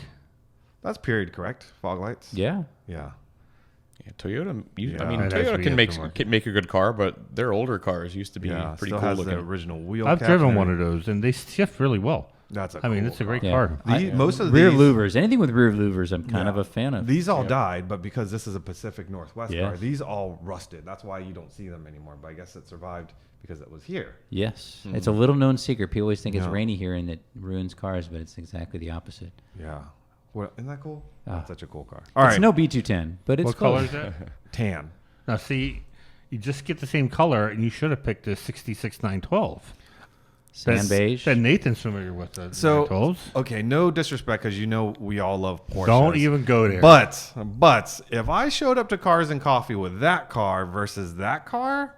That's period correct. Fog lights. Yeah. Yeah. Yeah, Toyota. Yeah. I mean, It has to Toyota be can aftermarket. make a good car, but their older cars used to be Yeah. pretty Still cool has looking. the original wheel. I've cap driven and one of those, and they shift really well. That's a I mean, cool it's a great Yeah. car. Most of rear these, louvers, anything with rear louvers, I'm kind of a fan of. These all died, but because this is a Pacific Northwest car, Yes. these all rusted. That's why you don't see them anymore. But I guess it survived because it was here. Yes, it's a little known secret. People always think it's Yeah. rainy here and it ruins cars, but it's exactly the opposite. Yeah. What, isn't that cool? That's such a cool car. All it's no B210, but it's What close. color is that? Tan. Now, see, you just get the same color, and you should have picked the 66 912. Sand beige. That Nathan's familiar with the So, 912s. okay, no disrespect because you know we all love Porsche. Don't even go there. But if I showed up to Cars and Coffee with that car versus that car,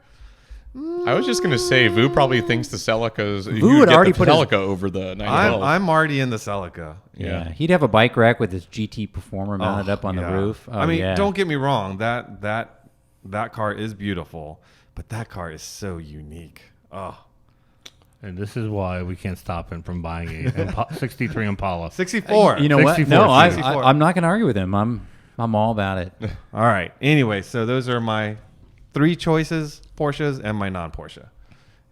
I was just gonna say, Vu probably thinks the Celica's. Vu would already put his- Celica over the 912. I'm already in the Celica. Yeah, he'd have a bike rack with his GT Performer mounted up on the Yeah. roof. Oh, I mean, yeah. don't get me wrong. That car is beautiful, but that car is so unique. Oh. And this is why we can't stop him from buying a 63 Impala. 64. You know what? 64, No, I, 64. I'm not going to argue with him. I'm all about it. All right. Anyway, so those are my 3 choices, Porsches and my non-Porsche.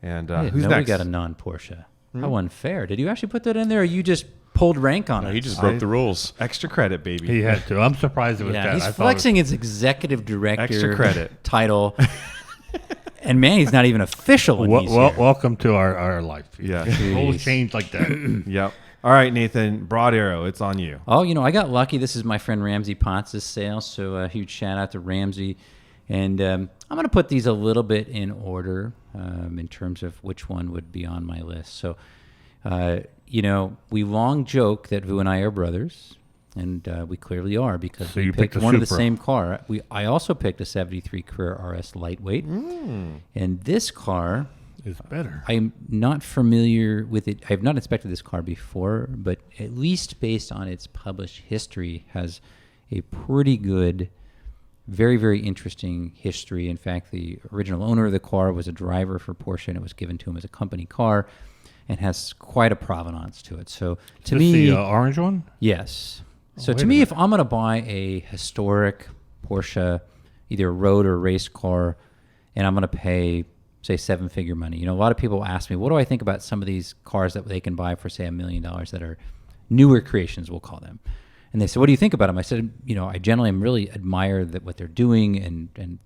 And I didn't who's know next? we got a non-Porsche. How unfair. Did you actually put that in there, or you just pulled rank on No, it? he just broke the rules. Extra credit, baby. He had to. I'm surprised it was Yeah, that. he's I thought flexing his executive director Extra credit. title. And man, he's not even official. When he's here. welcome to our life. Yeah. Rules change like that. Yep. All right, Nathan. Broad Arrow. It's on you. Oh, I got lucky. This is my friend Ramsey Potts' sale, so a huge shout out to Ramsey. And I'm going to put these a little bit in order in terms of which one would be on my list. So, we long joke that Vu and I are brothers, and we clearly are because So we you picked picked a one of the Supra. same car. I also picked a 73 Carrera RS Lightweight, and this car, It's better. I'm not familiar with it. I have not inspected this car before, but at least based on its published history, has a pretty good, very, very interesting history. In fact, the original owner of the car was a driver for Porsche, and it was given to him as a company car, and has quite a provenance to it. So to Is me, this the orange one? yes. So wait to a me, minute. if I'm going to buy a historic Porsche, either road or race car, and I'm going to pay, say, 7-figure money. A lot of people ask me, what do I think about some of these cars that they can buy for, say, $1 million that are newer creations, we'll call them. And they said, what do you think about them? I said, I generally am really admire what they're doing and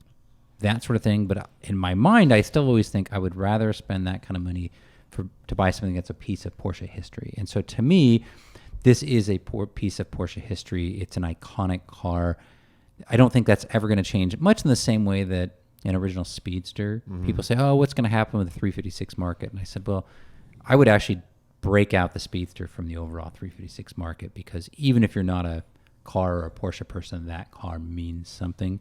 that sort of thing. But in my mind, I still always think I would rather spend that kind of money to buy something that's a piece of Porsche history. And so to me, this is a piece of Porsche history. It's an iconic car. I don't think that's ever going to change, much in the same way that an original Speedster, people say, oh, what's going to happen with the 356 market? And I said, well, I would actually break out the Speedster from the overall 356 market, because even if you're not a car or a Porsche person, that car means something.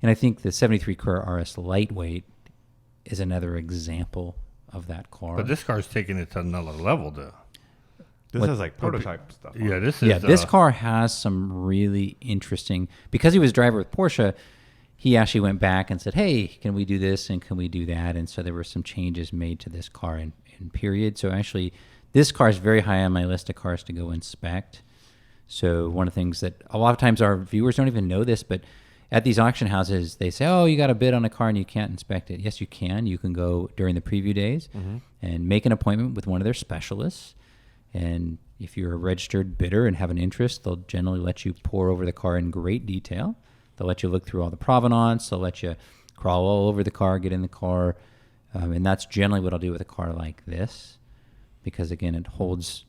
And I think the 73 Carrera RS Lightweight is another example of that car. But this car's taking it to another level, though. This is like prototype stuff. Yeah, this is. Yeah, this car has some really interesting, because he was a driver with Porsche, he actually went back and said, hey, can we do this and can we do that? And so there were some changes made to this car in period. So actually, this car is very high on my list of cars to go inspect. So one of the things that a lot of times our viewers don't even know this, but at these auction houses, they say, oh, you got a bid on a car and you can't inspect it. Yes, you can. You can go during the preview days and make an appointment with one of their specialists. And if you're a registered bidder and have an interest, they'll generally let you pore over the car in great detail. They'll let you look through all the provenance. They'll let you crawl all over the car, get in the car. And that's generally what I'll do with a car like this, because, again, it holds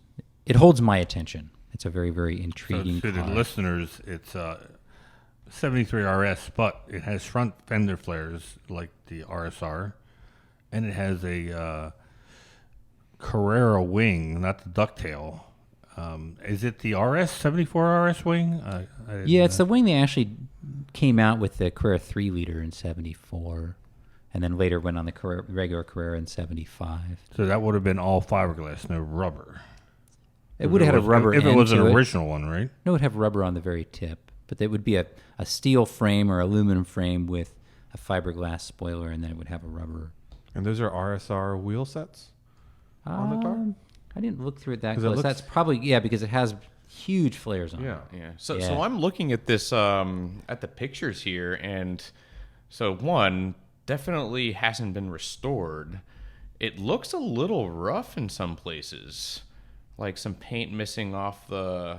my attention. It's a very, very So intriguing to the car. listeners, it's 73 RS, but it has front fender flares like the RSR, and it has a Carrera wing, not the ducktail. Is it the RS 74 RS wing? I didn't Yeah, it's know. the wing they actually came out with the Carrera 3-liter in 74, and then later went on the regular Carrera in 75. So that would have been all fiberglass, no rubber. It would have had a rubber if it was an end to it. original one, right? No, it would have rubber on the very tip, but it would be a steel frame or aluminum frame with a fiberglass spoiler, and then it would have a rubber. And those are RSR wheel sets on the car? I didn't look through it that 'Cause it close. looks- That's probably, because it has huge flares on it. Yeah. So Yeah. I'm looking at this at the pictures here, and so one definitely hasn't been restored. It looks a little rough in some places. like some paint missing off the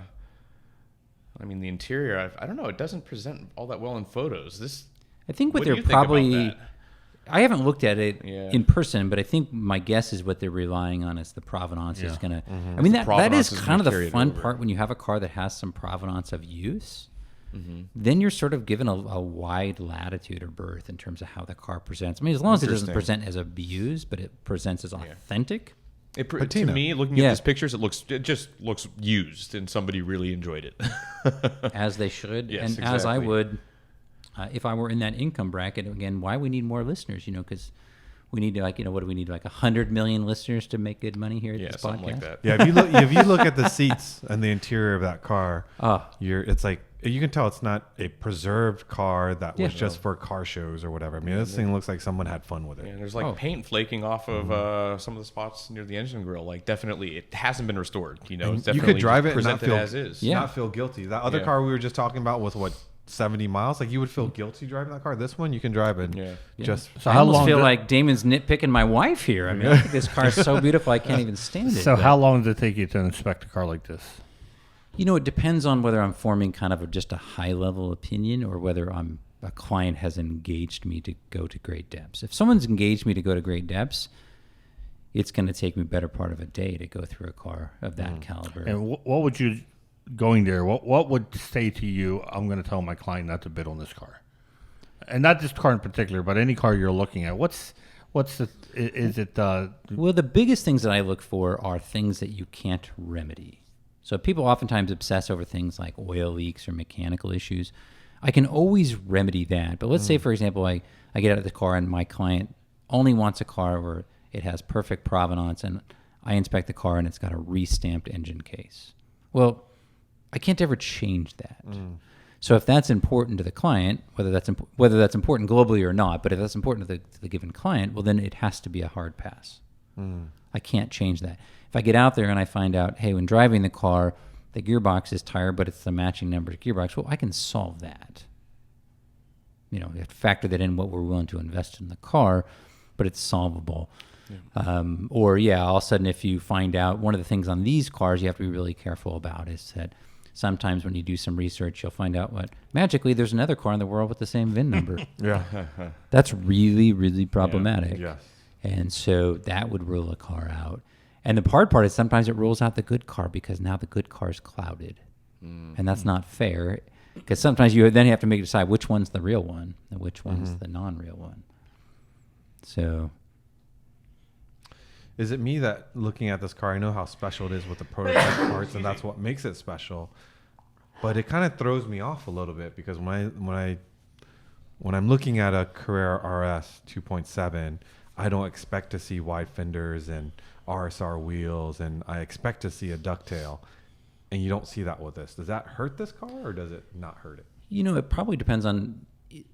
interior. I don't know. It doesn't present all that well in photos. I think what do they're you think about probably. that? I haven't looked at it Yeah. in person, but I think my guess is what they're relying on is the provenance is going to. I mean, that is provenance is kind of gonna the carry it fun over. part when you have a car that has some provenance of use. Then you're sort of given a wide latitude or berth in terms of how the car presents. I mean, as long as it doesn't Interesting. present as abused, but it presents as authentic. To Patina. me, looking Yeah. at these pictures, it just looks used, and somebody really enjoyed it. As they should, Yes, and as I exactly. would if I were in that income bracket. Again, why we need more listeners, because we need to, what do we need, 100 million listeners to make good money here at Yeah, this something podcast? like that. Yeah, if you look at the seats and the interior of that car, Oh. it's like you can tell it's not a preserved car that was Yeah. just for car shows or whatever. I mean, this thing looks like someone had fun with it. And there's like paint flaking off of some of the spots near the engine grill. Like definitely, it hasn't been restored. It's You definitely could drive just it and not presented feel as is. Yeah. not feel guilty. That other Yeah. car we were just talking about with 70 miles, like you would feel guilty driving that car. This one you can drive and just So I how almost long feel did- like Damon's nitpicking my wife here. I mean, I think this car is so beautiful, I can't even stand it. So but- how long does it take you to inspect a car like this? It depends on whether I'm forming kind of just a high-level opinion or whether a client has engaged me to go to great depths. If someone's engaged me to go to great depths, it's going to take me better part of a day to go through a car of that caliber. And what would you, going there, what would say to you, I'm going to tell my client not to bid on this car? And not this car in particular, but any car you're looking at. What's the, is it, Well, the biggest things that I look for are things that you can't remedy. So people oftentimes obsess over things like oil leaks or mechanical issues. I can always remedy that. But let's say, for example, I get out of the car and my client only wants a car where it has perfect provenance, and I inspect the car and it's got a re-stamped engine case. Well, I can't ever change that. So if that's important to the client, whether that's important globally or not, but if that's important to the given client, well, then it has to be a hard pass. I can't change that. If I get out there and I find out, hey, when driving the car, the gearbox is tired, but it's the matching number of gearbox, well, I can solve that. You have to factor that in what we're willing to invest in the car, but it's solvable. All of a sudden, if you find out, one of the things on these cars you have to be really careful about is that sometimes when you do some research, you'll find out magically there's another car in the world with the same VIN number. yeah. That's really, really problematic. Yes. And so that would rule a car out. And the hard part is sometimes it rules out the good car because now the good car is clouded. And that's not fair because sometimes you have to decide which one's the real one and which one's the non-real one. So Is it me that looking at this car, I know how special it is with the prototype parts, and that's what makes it special. But it kind of throws me off a little bit because when I'm looking at a Carrera RS 2.7, I don't expect to see wide fenders and RSR wheels, and I expect to see a ducktail, and you don't see that with this. Does that hurt this car, or does it not hurt it? it probably depends on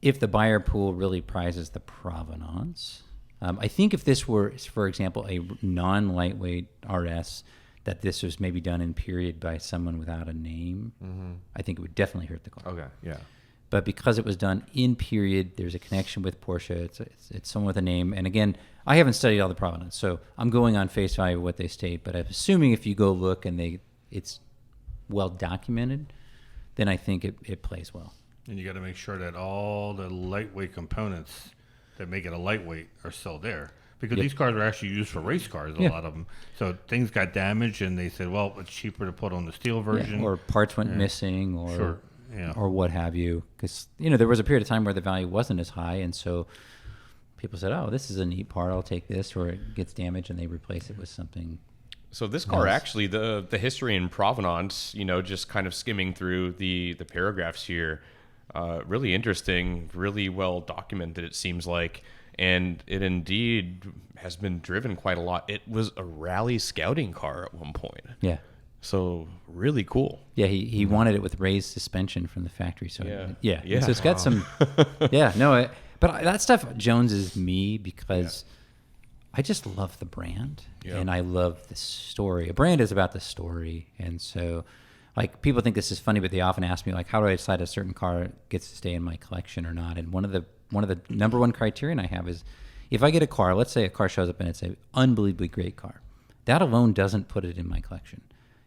if the buyer pool really prizes the provenance. I think if this were, for example, a non-lightweight RS, that this was maybe done in period by someone without a name, I think it would definitely hurt the car. Okay, yeah. But because it was done in period, there's a connection with Porsche. It's someone with a name. And again, I haven't studied all the provenance, so I'm going on face value of what they state. But I'm assuming if you go look and it's well documented, then I think it plays well. and you got to make sure that all the lightweight components that make it a lightweight are still there. Because these cars are actually used for race cars, a lot of them. So things got damaged, and they said, well, it's cheaper to put on the steel version. Or parts went missing, or Sure. or what have you. Because there was a period of time where the value wasn't as high, and so people said, "Oh, this is a neat part. I'll take this." Or it gets damaged, and they replace it with something. So this car actually, the history and provenance, just kind of skimming through the paragraphs here, really interesting, really well documented, it seems like. And it indeed has been driven quite a lot. It was a rally scouting car at one point. Yeah. So really cool. Yeah, he wanted it with raised suspension from the factory. So Yeah. So it's got some. But that stuff Jones is me because I just love the brand and I love the story. A brand is about the story, and so like people think this is funny, but they often ask me like, how do I decide a certain car gets to stay in my collection or not? And one of the number one criterion I have is if I get a car, let's say a car shows up and it's an unbelievably great car, that alone doesn't put it in my collection.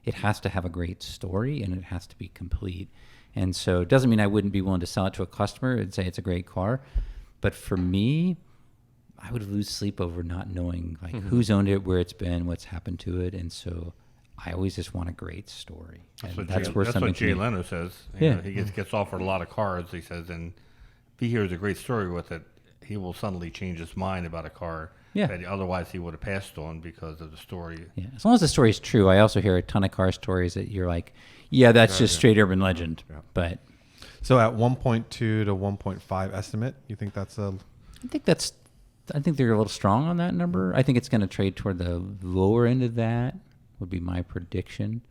it has to have a great story and it has to be complete. And so it doesn't mean I wouldn't be willing to sell it to a customer and say it's a great car. But for me, I would lose sleep over not knowing like who's owned it, where it's been, what's happened to it. And so I always just want a great story. That's And what Jay Leno says. You Yeah. know, he gets offered a lot of cars, he says, and if he hears a great story with it, he will suddenly change his mind about a car Yeah. that otherwise he would have passed on because of the story. Yeah, as long as the story is true. I also hear a ton of car stories that you're like, yeah, that's just straight urban legend. Yeah. But So at 1.2 to 1.5 estimate, you think that's a... I think they're a little strong on that number. I think it's going to trade toward the lower end of that, would be my prediction.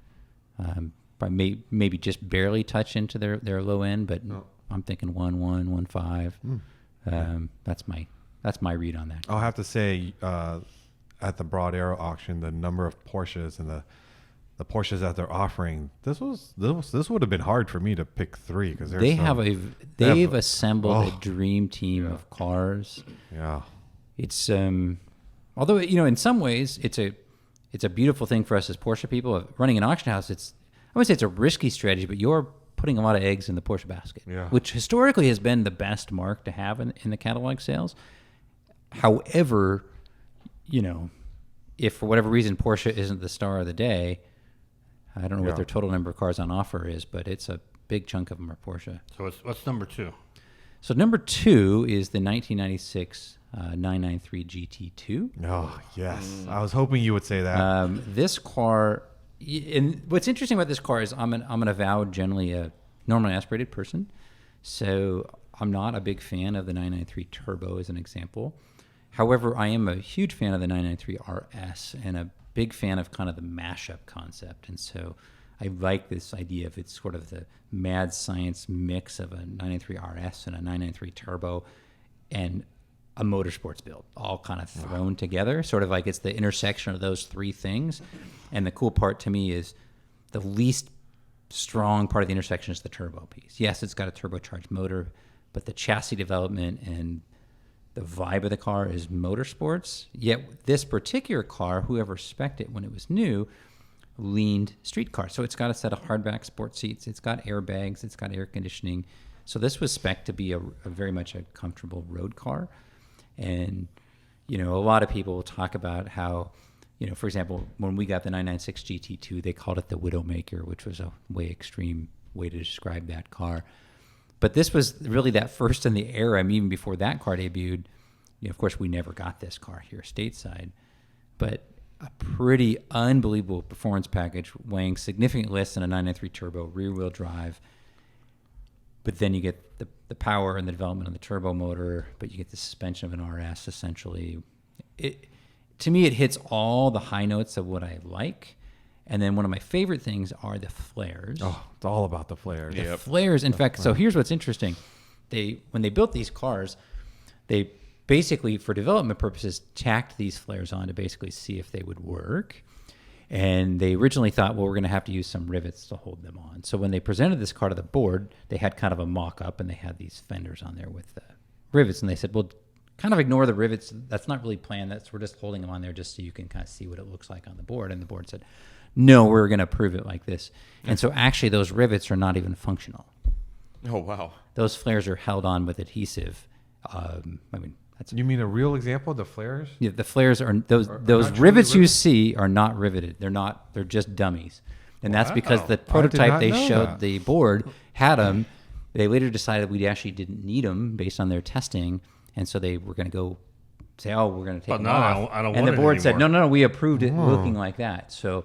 Maybe just barely touch into their low end, but I'm thinking 1.5. That's my read on that. I'll have to say, at the Broad Arrow auction, the number of Porsches and the Porsches that they're offering, this would have been hard for me to pick three because they've assembled a dream team of cars. Yeah, It's although in some ways it's a beautiful thing for us as Porsche people. Running an auction house, I would say it's a risky strategy, but you're putting a lot of eggs in the Porsche basket, which historically has been the best mark to have in the catalog sales. However, if for whatever reason Porsche isn't the star of the day, I don't know what their total number of cars on offer is, but it's a big chunk of them are Porsche. So what's number two? So number 2 is the 1996 993 GT2. Oh, yes. I was hoping you would say that. This car, and what's interesting about this car is I'm an avowed, generally a normally aspirated person. So I'm not a big fan of the 993 Turbo as an example. However, I am a huge fan of the 993 RS and a big fan of kind of the mashup concept. And so I like this idea of it's sort of the mad science mix of a 993 RS and a 993 Turbo and a motorsports build all kind of thrown together, sort of like it's the intersection of those three things. And the cool part to me is the least strong part of the intersection is the turbo piece. Yes, it's got a turbocharged motor, but the chassis development and the vibe of the car is motorsports. Yet this particular car, whoever spec'd it when it was new, leaned street car. So it's got a set of hardback sport seats. It's got airbags. It's got air conditioning. So this was spec'd to be a very much a comfortable road car. And, a lot of people will talk about how, for example, when we got the 996 GT2, they called it the Widowmaker, which was a way extreme way to describe that car. But this was really that first in the era. I mean, even before that car debuted, of course, we never got this car here stateside. But a pretty unbelievable performance package, weighing significantly less than a 993 Turbo, rear-wheel drive. But then you get the power and the development of the turbo motor, but you get the suspension of an RS, essentially. To me, it hits all the high notes of what I like. And then one of my favorite things are the flares. Oh, it's all about the flares. The flares, in fact, so here's what's interesting. When they built these cars, they basically, for development purposes, tacked these flares on to basically see if they would work. And they originally thought, well, we're going to have to use some rivets to hold them on. So when they presented this car to the board, they had kind of a mock-up, and they had these fenders on there with the rivets. And they said, well, kind of ignore the rivets. That's not really planned. We're just holding them on there just so you can kind of see what it looks like on the board. And the board said, no, we're going to prove it like this. And so actually those rivets are not even functional. Oh, wow. Those flares are held on with adhesive. You mean a real example of the flares? Yeah, the flares are those rivets you see are not riveted. They're just dummies. And that's because the prototype they showed the board had them. They later decided we actually didn't need them based on their testing. And so they were going to go say, oh, we're going to take them off. I don't and want the board it said, anymore. no, we approved it looking like that. So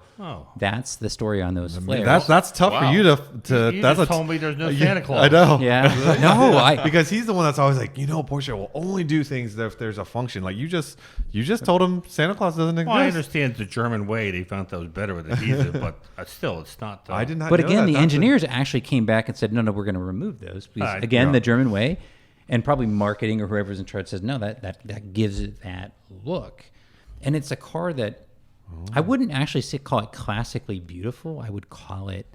that's the story on those flares. That's tough for you to. You that's just told me there's no Santa Claus. I know. Yeah. No, because he's the one that's always like, Porsche will only do things if there's a function. Like you just told him Santa Claus doesn't exist. Well, I understand the German way. They found that was better with adhesive, but still, it's not. I did not. But know again, that. the engineers actually came back and said, no, we're going to remove those. Because again, the German way. And probably marketing or whoever's in charge says, no, that gives it that look. And it's a car that I wouldn't actually call it classically beautiful. I would call it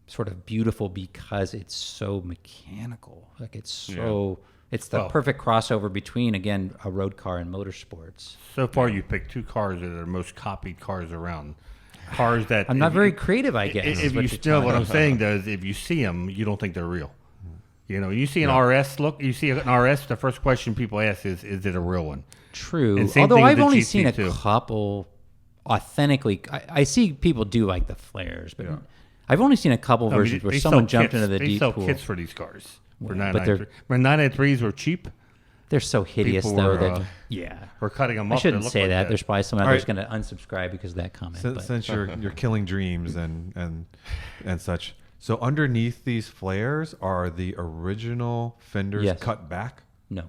sort of beautiful because it's so mechanical. Like it's the perfect crossover between, again, a road car and motorsports. So far, you picked two cars that are the most copied cars around. cars that I'm not very creative, I guess. If you still, what I'm saying though is, if you see them, you don't think they're real. You know, you see an RS you see an RS. The first question people ask is it a real one? True. And same Although thing with I've the only GT seen a too. couple authentically. I see people do like the flares, but I've only seen a couple versions where they someone sell jumped kits. into the they deep sell pool. kits for these cars. For Well, but they're- 993. When 993s were cheap, They're so hideous, People though. were, That we're cutting them I up. shouldn't They look say like that. There's probably someone out All there's right. going to unsubscribe because of that comment. but Since you're killing dreams and such. So underneath these flares are the original fenders Yes. cut back. no.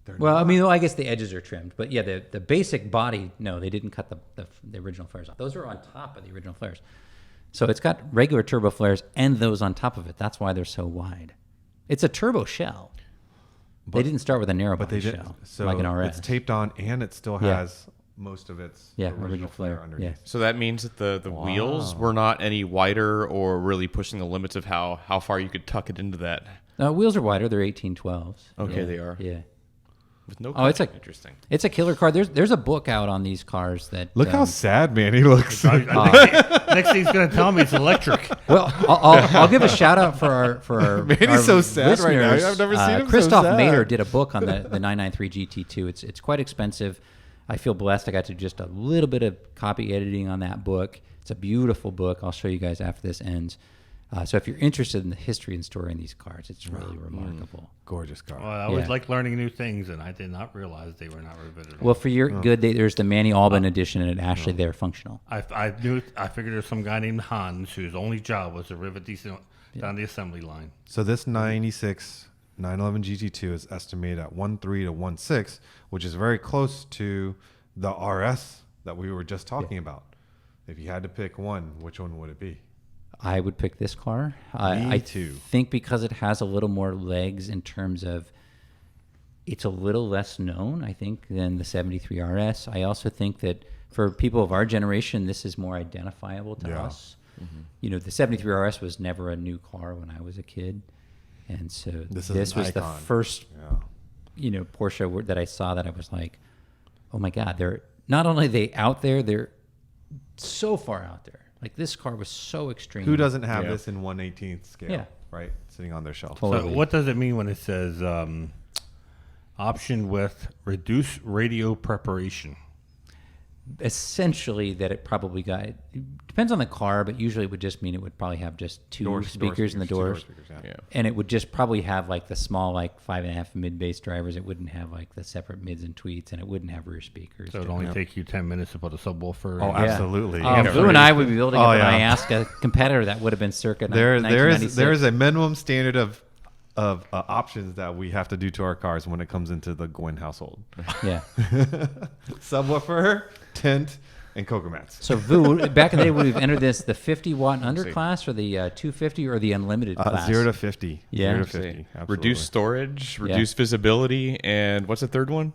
They're Well, I not. mean, I guess the edges are trimmed, but yeah, the basic body, no, they didn't cut the original flares off. Those are on top of the original flares. So it's got regular turbo flares and those on top of it. That's why they're so wide. It's a turbo shell. They didn't start with a narrow but body they didn't. shell So like an RS. it's taped on, and it still Yeah. has most of its original flare. underneath. Yeah. So that means that the wheels were not any wider or really pushing the limits of how far you could tuck it into that. Wheels are wider. They're 1812s. Okay, Yeah, they are. Yeah. With no Oh, it's cutting. a- Interesting. It's a killer car. There's a book out on these cars that Look how sad Manny looks. Next thing he's going to tell me it's electric. Well, I'll give a shout out for our Manny's our so sad right now. listeners. I've never seen him so Christoph sad. Mader did a book on the 993 GT2. It's quite expensive. I feel blessed. I got to do just a little bit of copy editing on that book. It's a beautiful book. I'll show you guys after this ends. So if you're interested in the history and story in these cars, it's really remarkable. Gorgeous car. Well, I always Yeah. like learning new things, and I did not realize they were not riveted. Well, for your good, there's the Manny Albin edition, and actually they're functional. I figured there's some guy named Hans whose only job was to rivet these down the assembly line. So this 96 911 GT2 is estimated at 1.3 to 1.6, which is very close to the RS that we were just talking about. If you had to pick one, which one would it be? I would pick this car. I too. think because it has a little more legs in terms of it's a little less known, I think, than the 73 RS. I also think that for people of our generation, this is more identifiable to us. Mm-hmm. You know, the 73 RS was never a new car when I was a kid. And so This this is an was the icon. first, Yeah. Porsche that I saw that I was like, oh my God, they're not only are they out there, they're so far out there. Like this car was so extreme. Who doesn't have Yeah. this in 1/18th scale? Yeah. Right, sitting on their shelf. Totally. So what does it mean when it says option with reduced radio preparation? Essentially, that it probably got. It depends on the car, but usually it would just mean it would probably have just two speakers in the two door doors, speakers, Yeah. and it would just probably have like the small, like 5.5 mid bass drivers. It wouldn't have like the separate mids and tweets, and it wouldn't have rear speakers. So it only take you 10 minutes to put a subwoofer. Oh, in. absolutely. Lou and I would be building it, Oh, but yeah. I asked a competitor that would have been circa There is 1996. a minimum standard of options that we have to do to our cars when it comes into the Gwynn household. Yeah. Subwoofer, tint, and cocoa mats. So Vu, back in the day, would have entered this the 50 watt and under class, or the 250, or the unlimited class? 0 to 50. Yeah. 0 to 50. Absolutely. Reduce storage, reduce visibility, and what's the third one?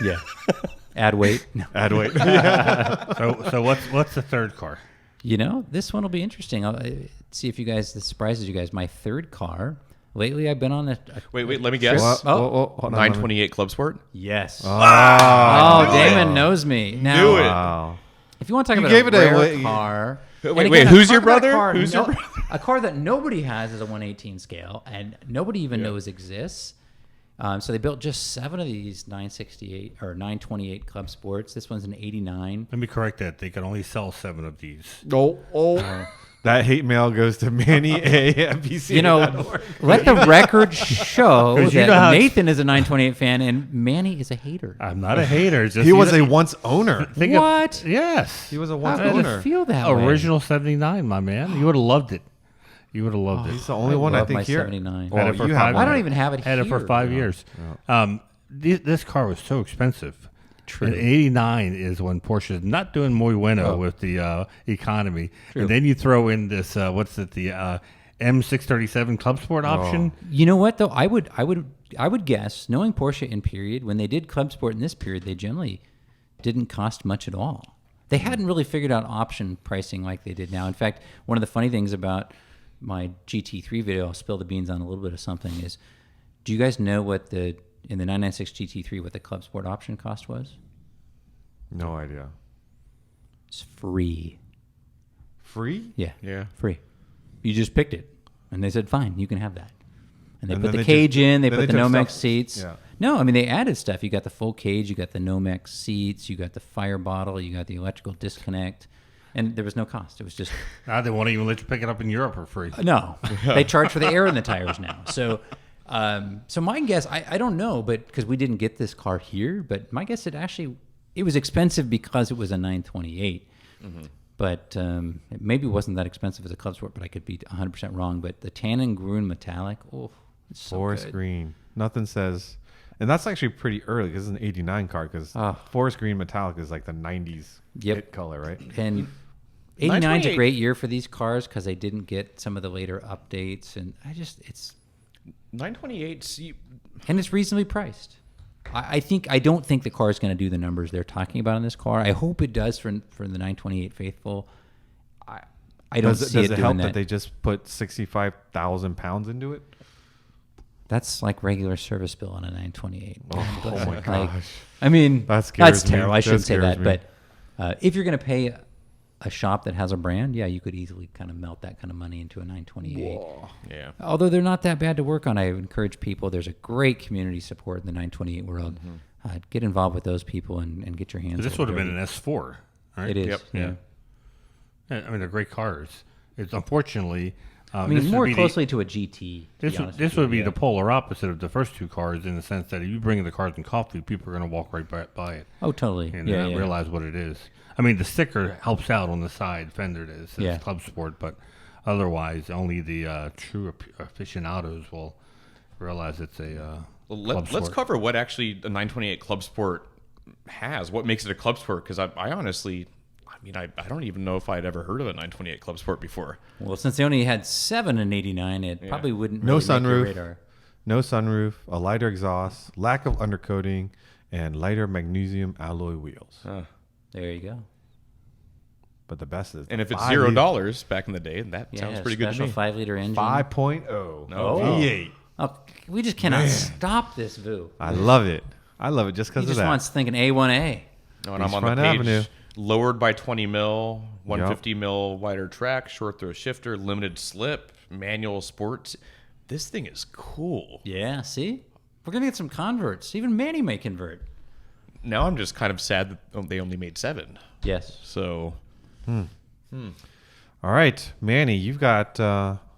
Yeah. Add weight. No. Add weight. So what's the third car? You know, this one will be interesting. I'll see if this surprises you guys. My third car. Lately, I've been on a Wait, let me guess. Hold on, 928 ClubSport? yes. Oh, Damon knows me. Now, Knew it. Wow. if you want to talk You about gave a it rare away. car, and Wait, a who's your car- that brother? car Who's your a car that nobody has is a 118 scale, and nobody even knows exists. So they built just 7 of these 968 or 928 Club Sports. This one's an 89. Let me correct that. They can only sell 7 of these. That hate mail goes to Manny A at BC. You know, let the record show 'Cause you that know how it's- Nathan is a 928 fan and Manny is a hater. I'm not a hater. Just he was a once owner. think of- What? yes. He was a How once did owner. it feel that way? Original 79, my man. You would have loved it. You would have loved it. He's the only one I love think my here. 79. Well, Had it for you 5 have I one. don't even have it Had it for here. 5 years. This car was so expensive. True. And 89 is when Porsche is not doing muy bueno with the economy. True. And then you throw in this, the M637 Club Sport option. You know what though? I would guess, knowing Porsche in period, when they did Club Sport in this period, they generally didn't cost much at all. They hadn't really figured out option pricing like they did now. In fact, one of the funny things about my GT3 video, I'll spill the beans on a little bit of something, is do you guys know what in the 996 GT3 what the Club Sport option cost was? No idea. It's free. free? Yeah, free. You just picked it, and they said, "Fine, you can have that." And they And put then the they cage just- in. They then put they the took Nomex stuff- seats. yeah. No, I mean they added stuff. You got the full cage. You got the Nomex seats. You got the fire bottle. You got the electrical disconnect, and there was no cost. It was just Now they won't even let you pick it up in Europe for free. no. They charge for the air in the tires now. So, so my guess, I don't know, but because we didn't get this car here, but my guess it was expensive because it was a 928. But it maybe wasn't that expensive as a Club Sport, but I could be 100% wrong. But the Tannin Grün Metallic, it's so Forest good. green. Nothing says, and that's actually pretty early because it's an '89 car. Because forest green metallic is like the '90s hit color, right? And 89's a 928 great year for these cars because they didn't get some of the later updates, and it's 928. and it's reasonably priced. I don't think the car is going to do the numbers they're talking about in this car. I hope it does for the 928 faithful. I don't see Does it it doing help that. that they just put 65,000 pounds into it? That's like regular service bill on a 928. Oh my gosh. I mean, That scares that's terrible. me. I shouldn't That say scares that. me. But if you're going to pay a shop that has a brand, yeah, you could easily kind of melt that kind of money into a 928. Yeah. Although they're not that bad to work on, I encourage people. There's a great community support in the 928 world. Get involved with those people and get your hands. This a would little have been dirty. an S4, right? It is. Yep. Yeah. I mean, they're great cars. It's unfortunately. I mean, more closely to a GT. This would be the polar opposite of the first two cars in the sense that if you bring the cars in coffee, people are going to walk right by it Oh, totally. and yeah, not yeah. realize what it is. I mean, the sticker helps out on the side fender. It says Yeah. Club Sport, but otherwise, only the true aficionados will realize it's a Well, Club let's Sport. cover what actually the 928 Club Sport has. What makes it a Club Sport? Because I honestly, I don't even know if I'd ever heard of a 928 Club Sport before. Well, since they only had 7 in '89, it probably wouldn't. No really make your sunroof. radar. No sunroof, a lighter exhaust, lack of undercoating, and lighter magnesium alloy wheels. There you go. But the best is And if it's 5 $0 back in the day, that Yeah, sounds pretty good to special me. 5-liter engine. 5.0 No. V8. Oh, we just cannot stop this, Vu. I love it. I love it just He because of just that. wants thinking A1A. No, and I'm East on the Front page. Avenue. Lowered by 20 mil, 150 mil wider track, short throw shifter, limited slip, manual sports. This thing is cool. Yeah, see? We're going to get some converts. Even Manny may convert. Now I'm just kind of sad that they only made 7. Yes. So All right, Manny, you've got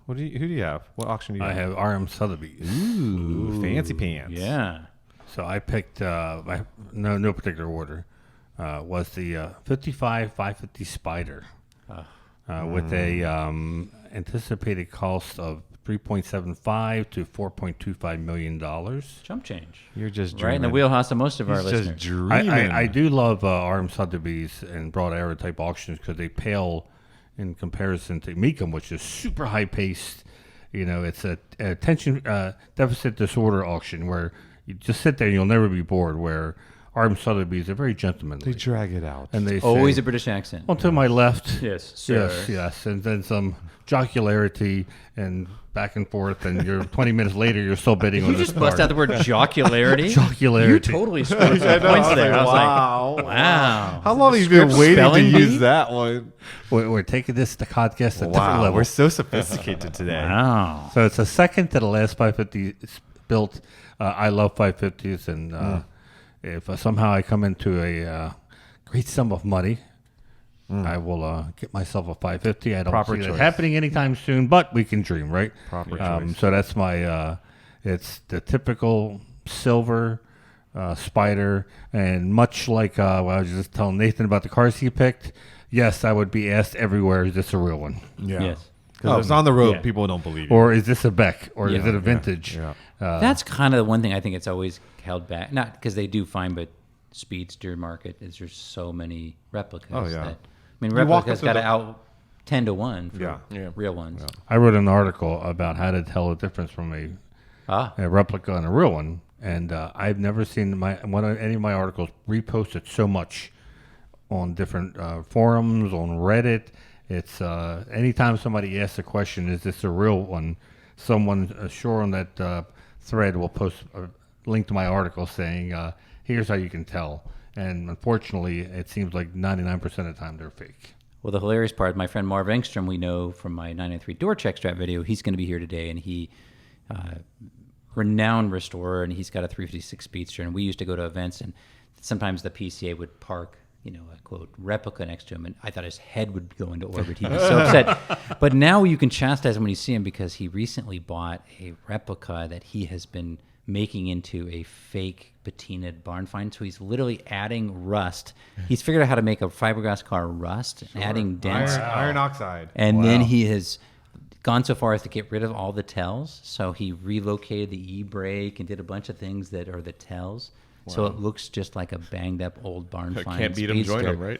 who do you have? What auction do you I have? have RM Sotheby's. Ooh, fancy pants. Yeah. So I picked no particular order. Was the 55 550 Spider with a anticipated cost of $3.75 to $4.25 million. Jump change. You're just Right in the dreaming. wheelhouse of most of our He's just listeners. dreaming. I do love RM Sotheby's and broad arrow type auctions because they pale in comparison to Mecum, which is super high paced. You know, it's a attention deficit disorder auction where you just sit there and you'll never be bored. Where RM Sotheby's are very gentlemanly. They drag it out. And they Always say, a British accent. well, to my left. Yes, sir. Yes, and then some jocularity and back and forth, and you're 20 minutes later, you're still bidding on You this just bust car. out the word jocularity. Jocularity. You totally scored some points there. I was like, wow. How long have you been waiting to spelling use bee? that one? We're taking this to podcast at a different Wow, level. we're so sophisticated today. Wow. So it's a second to the last 550 built. I love 550s, and if somehow I come into a great sum of money, I will get myself a 550. I don't Proper see that choice. happening anytime soon, but we can dream, right? Proper choice. So that's my. It's the typical silver Spider, and much like what I was just telling Nathan about the cars he picked. Yes, I would be asked everywhere, is this a real one? Yeah. Yes. Because it's on the road, yeah. people don't believe you. Or is this a Beck? Or Yeah. is it a vintage? Yeah. That's kind of the one thing I think it's always held back. Not because they do fine, but speedster market is there's so many replicas. Oh, yeah. That, I mean, You walk replicas up to got to the- out 10 to 1 for Yeah. real ones. I wrote an article about how to tell the difference from a replica and a real one, and I've never seen any of my articles reposted so much on different forums, on Reddit. It's anytime somebody asks a question, is this a real one? Someone sure on that thread will post a link to my article saying, here's how you can tell. And unfortunately, it seems like 99% of the time they're fake. Well, the hilarious part, my friend Marv Engstrom, we know from my 993 door check strap video, he's going to be here today, and he, renowned restorer, and he's got a 356 Speedster, and we used to go to events, and sometimes the PCA would park, a quote replica next to him, and I thought his head would go into orbit. He'd be so upset. But now you can chastise him when you see him, because he recently bought a replica that he has been making into a fake patinaed barn find. So he's literally adding rust. He's figured out how to make a fiberglass car rust, adding dents, iron oxide, and then he has gone so far as to get rid of all the tells. So he relocated the e-brake and did a bunch of things that are the tells. So it looks just like a banged up old barn find. Can't beat him, join him, right?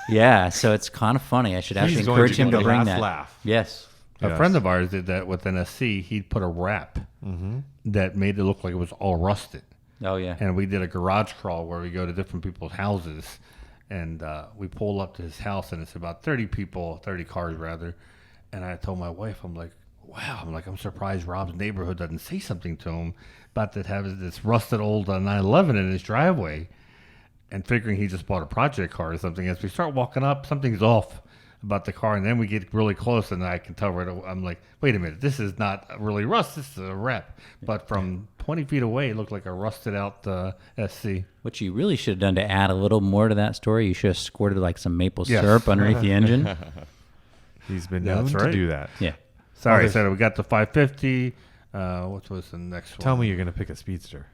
Yeah, so it's kind of funny. I should actually encourage him to bring that. Laugh. Yes. A friend of ours did that with an SC. He'd put a wrap that made it look like it was all rusted. Oh, yeah. And we did a garage crawl where we go to different people's houses, and we pull up to his house, and it's about 30 cars rather. And I told my wife, I'm like, wow, I'm surprised Rob's neighborhood doesn't say something to him about that having this rusted old 911 in his driveway, and figuring he just bought a project car or something. As we start walking up, something's off about the car, and then we get really close, and I can tell right away, I'm like, wait a minute, this is not really rust, this is a wrap. But from 20 feet away, it looked like a rusted out SC. What you really should have done to add a little more to that story, you should have squirted like some maple syrup underneath the engine. He's been known to do that. Yeah. Sorry, so we got the 550. What was the next one? Tell me you're going to pick a Speedster.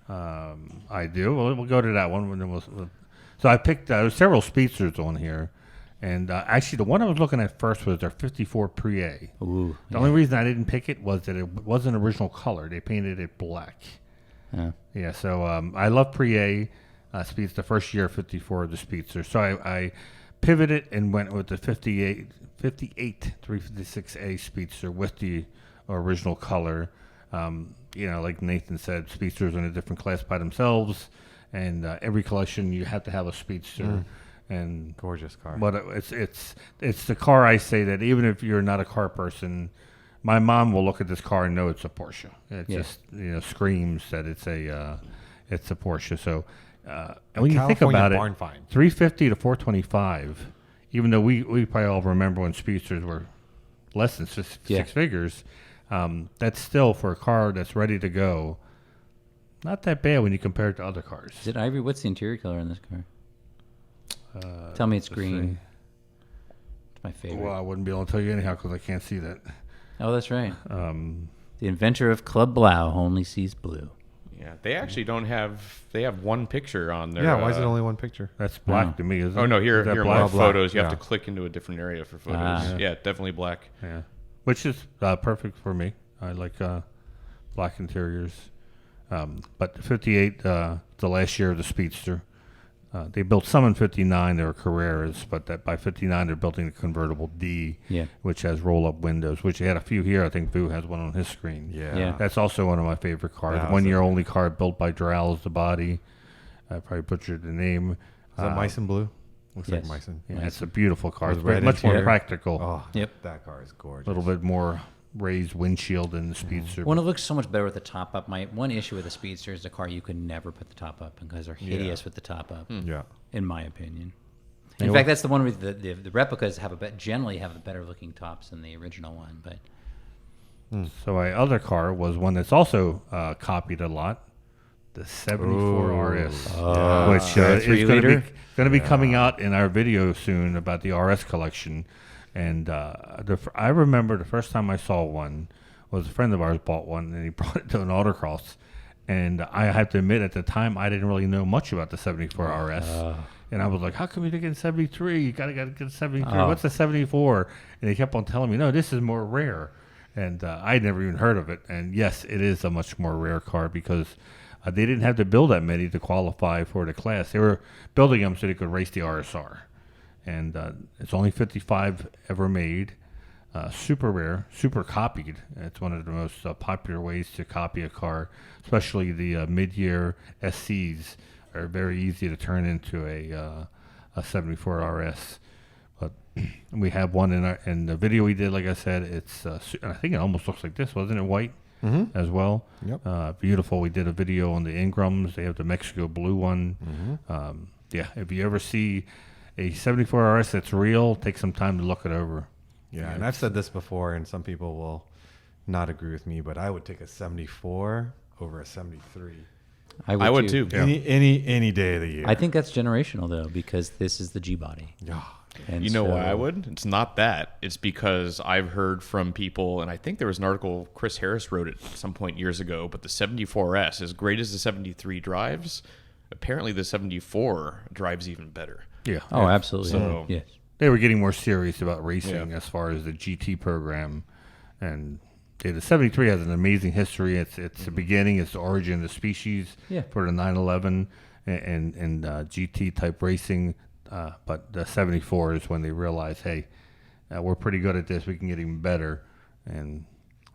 I do. We'll go to that one. And then so I picked there's several Speedsters on here. And actually, the one I was looking at first was their 54 Pre-A. Ooh. The only reason I didn't pick it was that it wasn't original color. They painted it black. Yeah, so I love Pre-A Speeds, the first year of 54 of the Speedster. So I pivoted and went with the 58 356A Speedster with the original color. Like Nathan said, Speedsters are in a different class by themselves, and every collection you have to have a Speedster. And gorgeous car. But it's the car I say that even if you're not a car person, my mom will look at this car and know it's a Porsche. It just screams that it's a Porsche. So and when you think about it, 350 to 425. Even though we probably all remember when Speedsters were less than six figures, that's still, for a car that's ready to go, not that bad when you compare it to other cars. Is it ivory? What's the interior color in this car? Tell me it's green. It's my favorite. Well, I wouldn't be able to tell you anyhow because I can't see that. Oh, that's right. The inventor of Club Blau only sees blue. Yeah, they actually don't have. They have one picture on there. Yeah, why is it only one picture? That's black to me, isn't it? Oh no, here are more photos. You have Yeah. to click into a different area for photos. Yeah, definitely black. Yeah, which is perfect for me. I like black interiors. But 58, the last year of the Speedster. They built some in 59. They were Carreras, but that by 59 they're building the convertible D, which has roll-up windows. Which they had a few here. I think Vu has one on his screen. Yeah. That's also one of my favorite cars. Yeah, 1 year only car built by Drow's the body. I probably butchered the name. Is that Meissen blue? Looks like Meissen. Yeah, it's a beautiful car. It's red much more interior. practical. Oh, that car is gorgeous. A little bit more raised windshield than the Speedster. Well, it looks so much better with the top up. My one issue with the Speedster is the car you could never put the top up because they're hideous with the top up. Yeah. In my opinion. In fact, that's the one where the replicas generally have the better looking tops than the original one. But So my other car was one that's also copied a lot, the 74 RS, which is going to be coming out in our video soon about the RS collection. And I remember the first time I saw one was a friend of ours bought one, and he brought it to an autocross. And I have to admit, at the time, I didn't really know much about the 74 RS. And I was like, how come you didn't get a 73? You got to get a 73. What's a 74? And they kept on telling me, no, this is more rare. And I'd never even heard of it. And yes, it is a much more rare car because they didn't have to build that many to qualify for the class. They were building them so they could race the RSR. And it's only 55 ever made. Super rare, super copied. It's one of the most popular ways to copy a car, especially the mid-year SCs are very easy to turn into a 74 RS. But we have one in the video we did. Like I said, it's I think it almost looks like this, wasn't it? White as well. Yep. Beautiful. We did a video on the Ingrams. They have the Mexico blue one. If you ever see a 74 RS that's real, take some time to look it over. Yeah, and I've said this before, and some people will not agree with me, but I would take a 74 over a 73 I would too. Yeah. Any day of the year. I think that's generational though, because this is the G body. Yeah. And You know so- why I would? It's not that. It's because I've heard from people, and I think there was an article Chris Harris wrote at some point years ago, but the 74S, as great as the 73 drives, apparently the 74 drives even better. Yeah. Oh, absolutely. So- Yes. They were getting more serious about racing Yeah. as far as the GT program, and the 73 has an amazing history. It's the beginning, it's the origin of the species Yeah. for the 911 and GT type racing. But the 74 is when they realize, hey, we're pretty good at this. We can get even better. And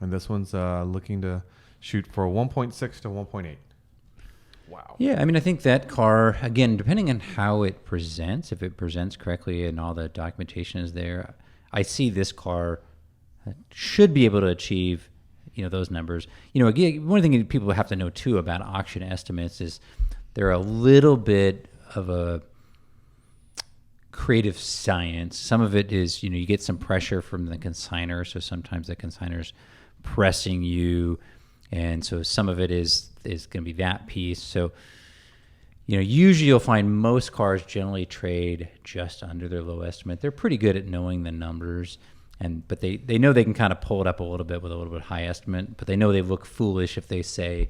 this one's looking to shoot for 1.6 to 1.8. Wow. Yeah, I mean, I think that car, again, depending on how it presents, if it presents correctly and all the documentation is there, I see this car should be able to achieve, those numbers. Again, one thing people have to know too about auction estimates is they're a little bit of a creative science. Some of it is, you get some pressure from the consignor, so sometimes the consignor's pressing you, and so some of it is going to be that piece. So, usually you'll find most cars generally trade just under their low estimate. They're pretty good at knowing the numbers, but they know they can kind of pull it up a little bit with a little bit high estimate, but they know they look foolish if they say,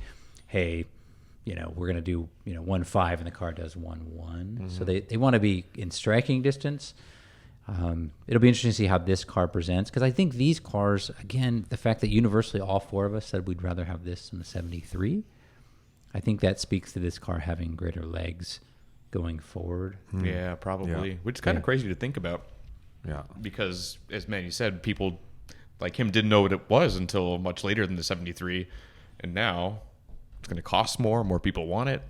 hey, we're going to do, 1.5 and the car does 1.1. Mm-hmm. So they want to be in striking distance. It'll be interesting to see how this car presents, because I think these cars, again, the fact that universally all four of us said we'd rather have this than the 73, I think that speaks to this car having greater legs going forward. Yeah, probably. Yeah. Which is kind of crazy to think about. Yeah. Because, as Manny said, people like him didn't know what it was until much later than the 73. And now it's going to cost more people want it.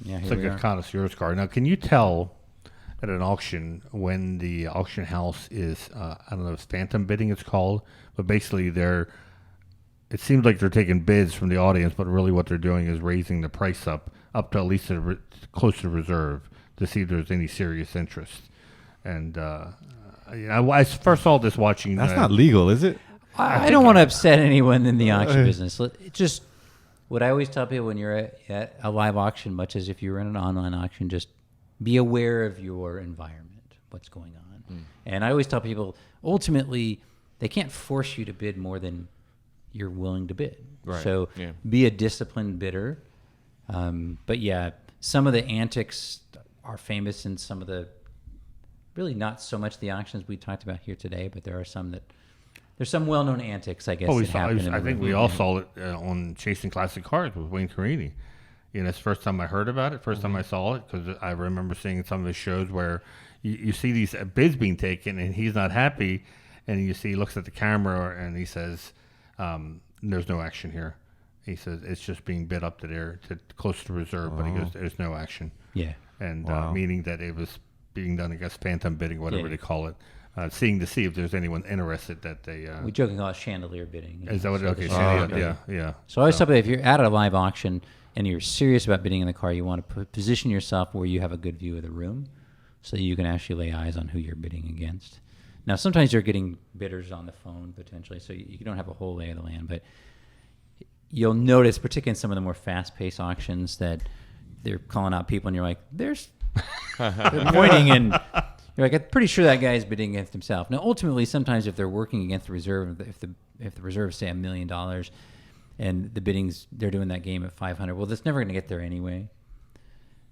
Yeah, it's here like we a are. connoisseur's car. Now, can you tell at an auction when the auction house is, I don't know if phantom bidding it's called, but basically it seems like they're taking bids from the audience, but really what they're doing is raising the price up to at least close to reserve to see if there's any serious interest. And I first saw this watching. That's not legal, is it? I don't want to upset anyone in the auction business. It's just what I always tell people when you're at a live auction, much as if you were in an online auction, just be aware of your environment, what's going on. And I always tell people, ultimately, they can't force you to bid more than you're willing to bid. Right. So Yeah. be a disciplined bidder. But yeah, some of the antics are famous in some of the, really not so much the auctions we talked about here today, but there's some well-known antics, I guess, Oh, that happen in the I think room. we all saw it on Chasing Classic Cars with Wayne Carini. It's the first time I heard about it, first time I saw it, because I remember seeing some of his shows where you see these bids being taken and he's not happy, and you see he looks at the camera and he says, there's no action here. He says it's just being bid up to there to close to reserve, but he goes, there's no action. Yeah. And Wow. meaning that it was being done, I guess, phantom bidding, whatever Yeah. they call it. Seeing to see if there's anyone interested that they. We jokingly call it chandelier bidding. Is that what? Okay, the so chandelier bidding. yeah. So I always tell people, if you're at a live auction and you're serious about bidding in the car, you want to position yourself where you have a good view of the room so that you can actually lay eyes on who you're bidding against. Now, sometimes you're getting bidders on the phone potentially, so you don't have a whole lay of the land, but you'll notice, particularly in some of the more fast-paced auctions, that they're calling out people and you're like, they're pointing, and you're like, I'm pretty sure that guy is bidding against himself. Now, ultimately, sometimes if they're working against the reserve, if the reserve is, say, $1 million, and the biddings, they're doing that game at 500, well, that's never going to get there anyway.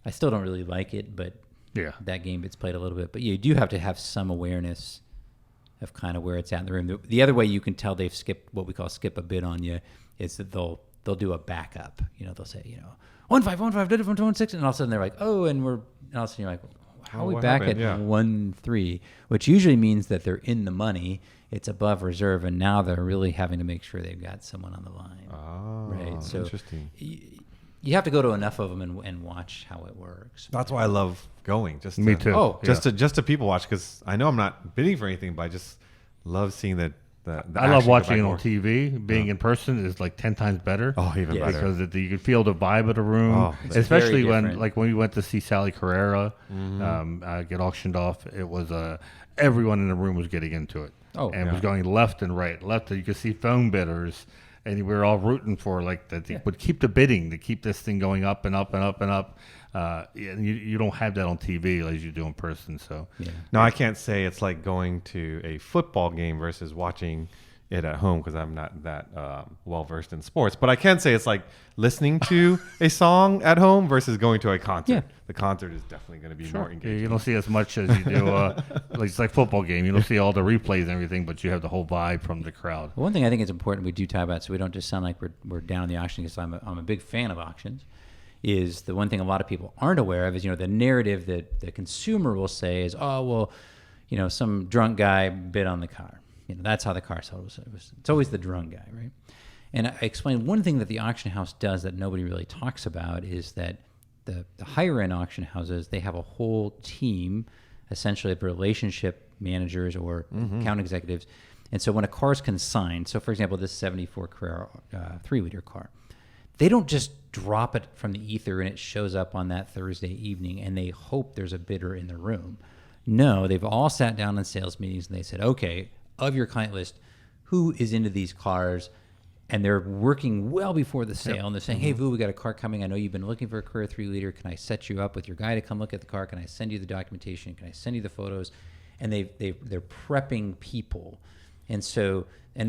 I still don't really like it, but Yeah. that game gets played a little bit. But you do have to have some awareness of kind of where it's at in the room. The other way you can tell they've skipped what we call skip a bid on you is that they'll do a backup. They'll say, 1.5, did it from 1.6, and all of a sudden they're like, oh, and all of a sudden you're like, how are we what back happened? at Yeah. 1.3, which usually means that they're in the money. It's above reserve, and now they're really having to make sure they've got someone on the line. Oh, Right. So interesting. You have to go to enough of them and watch how it works. That's why I love going. Just Me to- too. Oh, Just to people watch, because I know I'm not bidding for anything, but I just love seeing the the I love action watching it go on back TV. Being in person is like 10 times better. and forth. Oh, even Yeah. better. Because you can feel the vibe of the room, Oh, it's especially very when different. we went to see Sally Carrera get auctioned off. It was everyone in the room was getting into it, and it was going left and right. Left, you could see phone bidders, and we were all rooting for that they would keep the bidding to keep this thing going up and up and up and up. And you don't have that on TV as you do in person. So No, I can't say it's like going to a football game versus watching it at home because I'm not that well versed in sports. But I can say it's like listening to a song at home versus going to a concert. Yeah. The concert is definitely going to be more Yeah, engaging. you don't see as much as you do. It's like football game. You don't see all the replays and everything, but you have the whole vibe from the crowd. One thing I think is important we do talk about, so we don't just sound like we're down on the auction, because I'm a big fan of auctions, is the one thing a lot of people aren't aware of is, the narrative that the consumer will say is, oh, well, some drunk guy bid on the car. That's how the car sold. It's always the drunk guy, right? And I explained one thing that the auction house does that nobody really talks about is that the higher end auction houses, they have a whole team, essentially of relationship managers or account executives. And so when a car is consigned, so for example, this 74 Carrera 3-liter car, they don't just drop it from the ether and it shows up on that Thursday evening and they hope there's a bidder in the room. No, they've all sat down in sales meetings and they said, okay, of your client list, who is into these cars? And they're working well before the sale. And they're saying, hey, Vu, we got a car coming. I know you've been looking for a Carrera 3-liter. Can I set you up with your guy to come look at the car? Can I send you the documentation? Can I send you the photos? And they're prepping people. And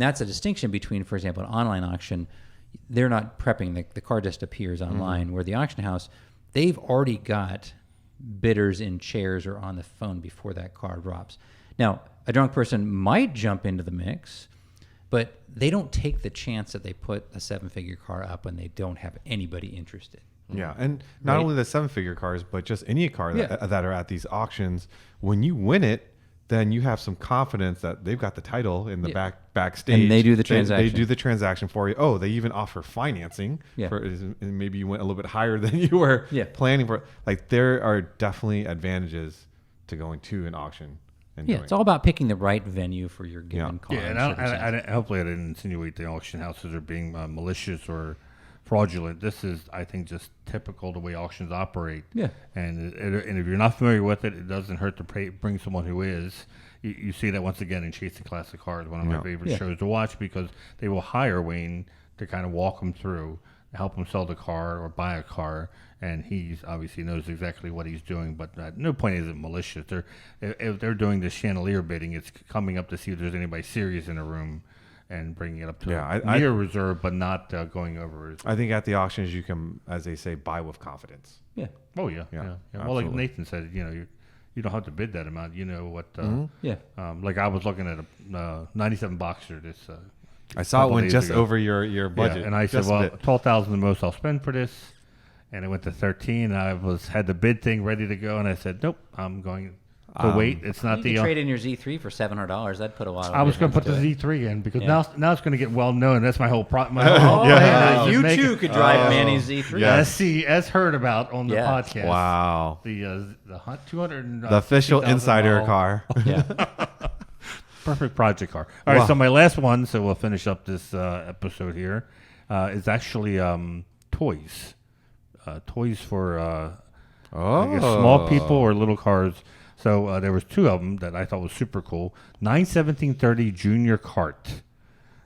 that's a distinction between, for example, an online auction. They're not prepping. The car just appears online. Where the auction house, they've already got bidders in chairs or on the phone before that car drops. Now, a drunk person might jump into the mix, but they don't take the chance that they put a 7-figure car up when they don't have anybody interested. Yeah, and not only the 7-figure cars, but just any car that are at these auctions. When you win it, then you have some confidence that they've got the title in the backstage. And they do the transaction. They do the transaction for you. Oh, they even offer financing. Yeah. And maybe you went a little bit higher than you were planning for. Like, there are definitely advantages to going to an auction. Yeah, it's all about picking the right venue for your given car. Yeah, and hopefully I didn't insinuate the auction houses are being malicious or fraudulent. This is, I think, just typical the way auctions operate. Yeah. And if you're not familiar with it, it doesn't hurt to bring someone who is. You see that once again in Chasing Classic Cars, one of my favorite shows to watch, because they will hire Wayne to kind of walk them through, help him sell the car or buy a car. And he's obviously knows exactly what he's doing, but at no point is it malicious. If they're doing the chandelier bidding, it's coming up to see if there's anybody serious in the room and bringing it up to near reserve, but not going over. I think at the auctions you can, as they say, buy with confidence. Yeah. Oh yeah. Well, like Nathan said, you don't have to bid that amount. You know what? Like I was looking at a 97 Boxer. This I saw it went just over your budget, and I said, well, 12,000 the most I'll spend for this. And it went to 13. I had the bid thing ready to go, and I said, "Nope, I'm going to wait. It's not you could trade in your Z3 for $700. That'd put a lot of. I was going to put the Z3 in because now it's going to get well known. That's my whole problem. You too could drive Manny's Z3. As heard about on the podcast. Wow. The 200. The official insider car. Yeah. Perfect project car. All right, so my last one. So we'll finish up this episode here. Is actually toys. Toys for I guess small people or little cars. So there was two of them that I thought was super cool. 9/1730 Junior Kart.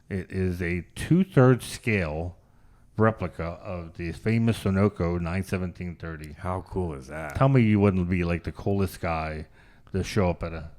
It is a 2/3 scale replica of the famous Sunoco 9/1730. How cool is that? Tell me you wouldn't be like the coolest guy to show up at a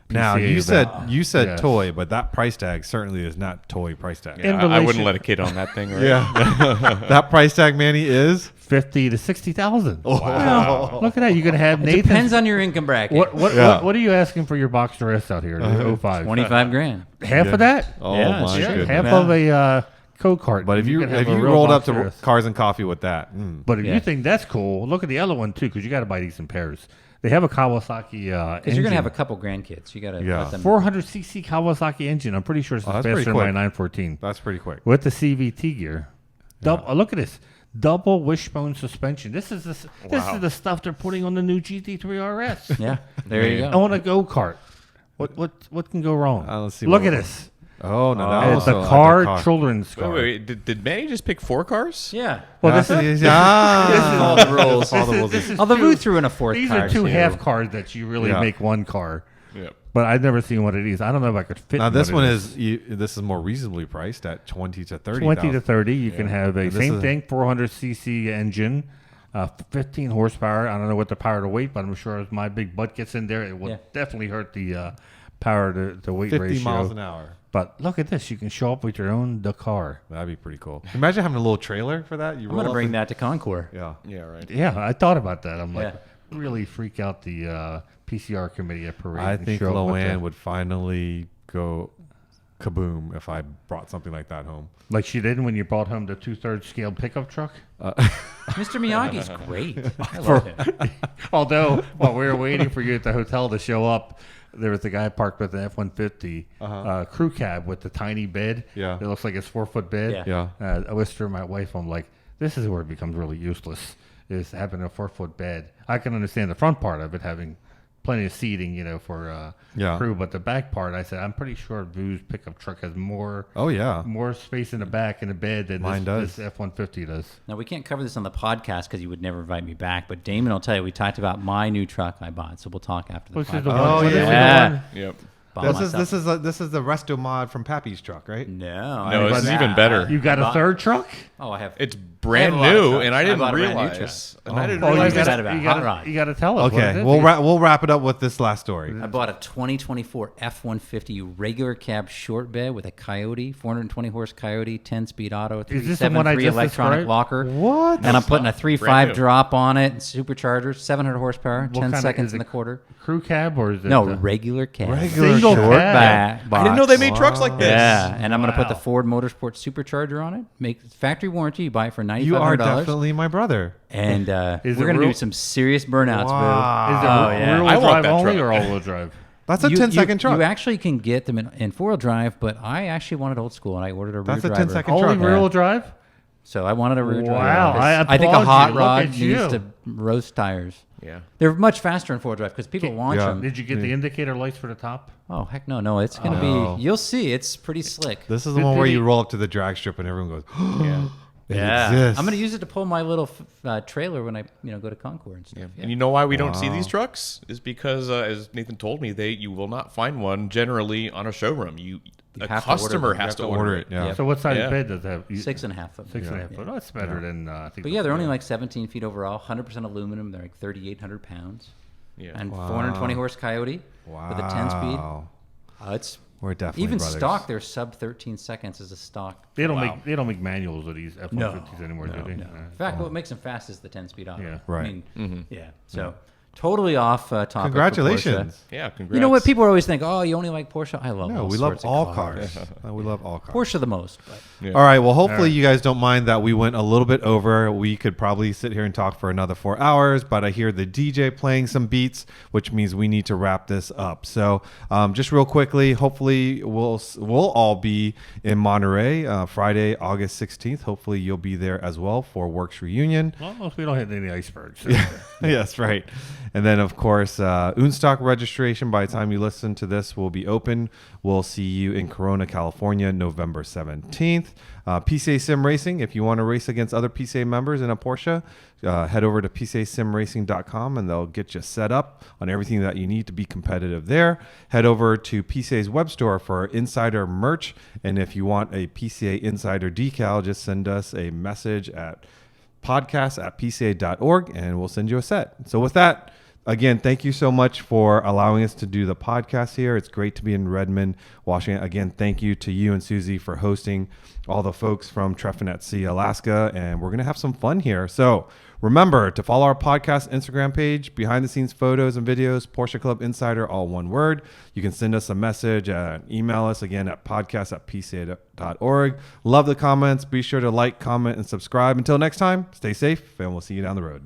PCA Now event. you said toy, but that price tag certainly is not toy price tag. Yeah, I wouldn't let a kid on that thing, right? Yeah. That price tag, Manny, is 50 to 60,000. Wow! Look at that. You're gonna have Nathan. Depends on your income bracket. What are you asking for your Boxer S out here? The 05. $25,000. Half of that? Oh Yeah, my sure. goodness. Half of a co-kart. But if you can have a real rolled up Boxer to S. Cars and Coffee with that, But if you think that's cool, look at the other one too, because you got to buy these in pairs. They have a Kawasaki Because you're going to have a couple grandkids. You got to let them. 400cc Kawasaki engine. I'm pretty sure it's that's faster pretty than my quick. 914 that's pretty quick. with the CVT gear. Look at this. Double wishbone suspension. This is the stuff they're putting on the new GT3 RS. Yeah, there you I go. want a go-kart. What can go wrong? Let's see Look what- at this. Oh, no, that It's was a car, children's car. Wait. Did Manny just pick 4 cars? Yeah. Well, this is All the rules. this is Although two- Vu threw in a fourth These car, are two too. half cars that you really Yeah. make one car. Yep. But I've never seen what it is. I don't know if I could fit. Now in this what one it is this is more reasonably priced at 20 to 30. 20 to 30. You can have a And this same is- thing, 400cc engine, 15 horsepower. I don't know what the power to weight, but I'm sure as my big butt gets in there, it will Yeah. definitely hurt the power to weight 50 ratio. miles an hour. But look at this. You can show up with your own Dakar. That'd be pretty cool. Imagine having a little trailer for that. You I'm going to bring that to Concours. Yeah. Yeah, right. Yeah, I thought about that. I'm like, Yeah. really freak out the PCR committee at Parade. I and think show up with Loanne the- would finally go kaboom if I brought something like that home. Like she did when you brought home the 2/3 scale pickup truck. Mr. Miyagi's great. I love him. Although, while we were waiting for you at the hotel to show up, there was a guy parked with an F-150 crew cab with the tiny bed. Yeah. It looks like it's 4-foot bed. Yeah. Yeah. I whispered to my wife, I'm like, this is where it becomes really useless, is having a 4-foot bed. I can understand the front part of it, having plenty of seating, for Yeah. crew, but the back part, I said, I'm pretty sure Vu's pickup truck has more Oh, yeah. more space in the back in the bed than Mine does. this F-150 does. Now, we can't cover this on the podcast because you would never invite me back, but Damon will tell you we talked about my new truck I bought, so we'll talk after the Which is podcast. the one. Oh, what is yeah. the Yeah. one? Yep. Bought This myself- is the resto mod from Pappy's truck, right? No. No, this is even better. You got a bought- third truck? Oh, I have. It's I have brand a lot of new, trucks. and I I didn't bought a brand new realize. And I didn't Oh, you realize got that. it about you hot gotta, rod. you got to tell us. what Okay, it is. we'll wrap it up with this last story. I bought a 2024 F-150 regular cab short bed with a Coyote, 420 horse Coyote, 10-speed auto, Is this the one I 373 just electronic described? locker. What? And I'm putting a Brand 3.5 new. drop on it, supercharger, 700 horsepower, What 10 kind of- seconds is in it the quarter. Crew cab or is it? No, regular cab. Regular Single cab. Short cab. box. I didn't know they made trucks like this. Yeah, and I'm going to put the Wow. Ford Motorsport supercharger on it. Make factory warranty. You buy it for $9,500. You are definitely my brother. And Is we're it going to real- do some serious burnouts, Wow. Is it Oh, yeah. rear-wheel I want drive that only truck. or all-wheel drive? That's a 10-second truck. You actually can get them in four-wheel drive, but I actually wanted old school, and I ordered a rear That's a driver. 10-second Only truck. rear-wheel drive? So I wanted a rear driver. Wow, I think a applaud hot you. Look rod at needs you. to roast tires. Yeah. They're much faster in four-wheel drive because people launch yeah. them. Did you get the indicator lights for the top? Oh, heck no. It's going to No. be, you'll see, it's pretty slick. This is the Did- one did where he- you roll up to the drag strip and everyone goes, Yeah. it Yeah. exists. I'm going to use it to pull my little trailer when I go to Concours and stuff. Yeah. And you know why we don't see Wow. these trucks? Is because, as Nathan told me, you will not find one generally on a showroom. A have to order customer them. You has have to to order it. Yeah. Yep. So what size Yeah. bed does it have? 6.5 of them. 6.5 foot. Oh, that's better than I think. But yeah, they're only like 17 feet overall, 100% aluminum. They're like 3,800 pounds. Yeah. And 420 horse Coyote with a 10-speed. Wow. It's We're definitely even brothers. stock. They're sub 13 seconds as a stock. They don't Wow. make manuals of these F-150s anymore, do they? In fact, what makes them fast is the 10-speed auto. Yeah. Right. I mean, yeah. So totally off topic. for Porsche. Congratulations. Yeah, congrats. You know what? People always think, oh, you only like Porsche. I love No, all we love sorts of all cars. We love all cars. Porsche the most. But Yeah. All right. Well, hopefully you guys don't mind that we went a little bit over. We could probably sit here and talk for another 4 hours, but I hear the DJ playing some beats, which means we need to wrap this up. So, just real quickly, hopefully we'll all be in Monterey Friday, August 16th. Hopefully you'll be there as well for Works Reunion. As long as we don't hit any icebergs. Yes, right. And then, of course, Unstock registration by the time you listen to this will be open. We'll see you in Corona, California, November 17th. PCA Sim Racing, if you want to race against other PCA members in a Porsche, head over to PCASimRacing.com and they'll get you set up on everything that you need to be competitive there. Head over to PCA's web store for insider merch. And if you want a PCA Insider decal, just send us a message at podcast@pca.org and we'll send you a set. So with that, again, thank you so much for allowing us to do the podcast here. It's great to be in Redmond, Washington. Again, thank you to you and Susie for hosting all the folks from Treffin at Sea, Alaska, and we're going to have some fun here. So remember to follow our podcast Instagram page, behind the scenes photos and videos, Porsche Club Insider, all one word. You can send us a message, email us again at podcast@pca.org. Love the comments. Be sure to like, comment, and subscribe. Until next time, stay safe, and we'll see you down the road.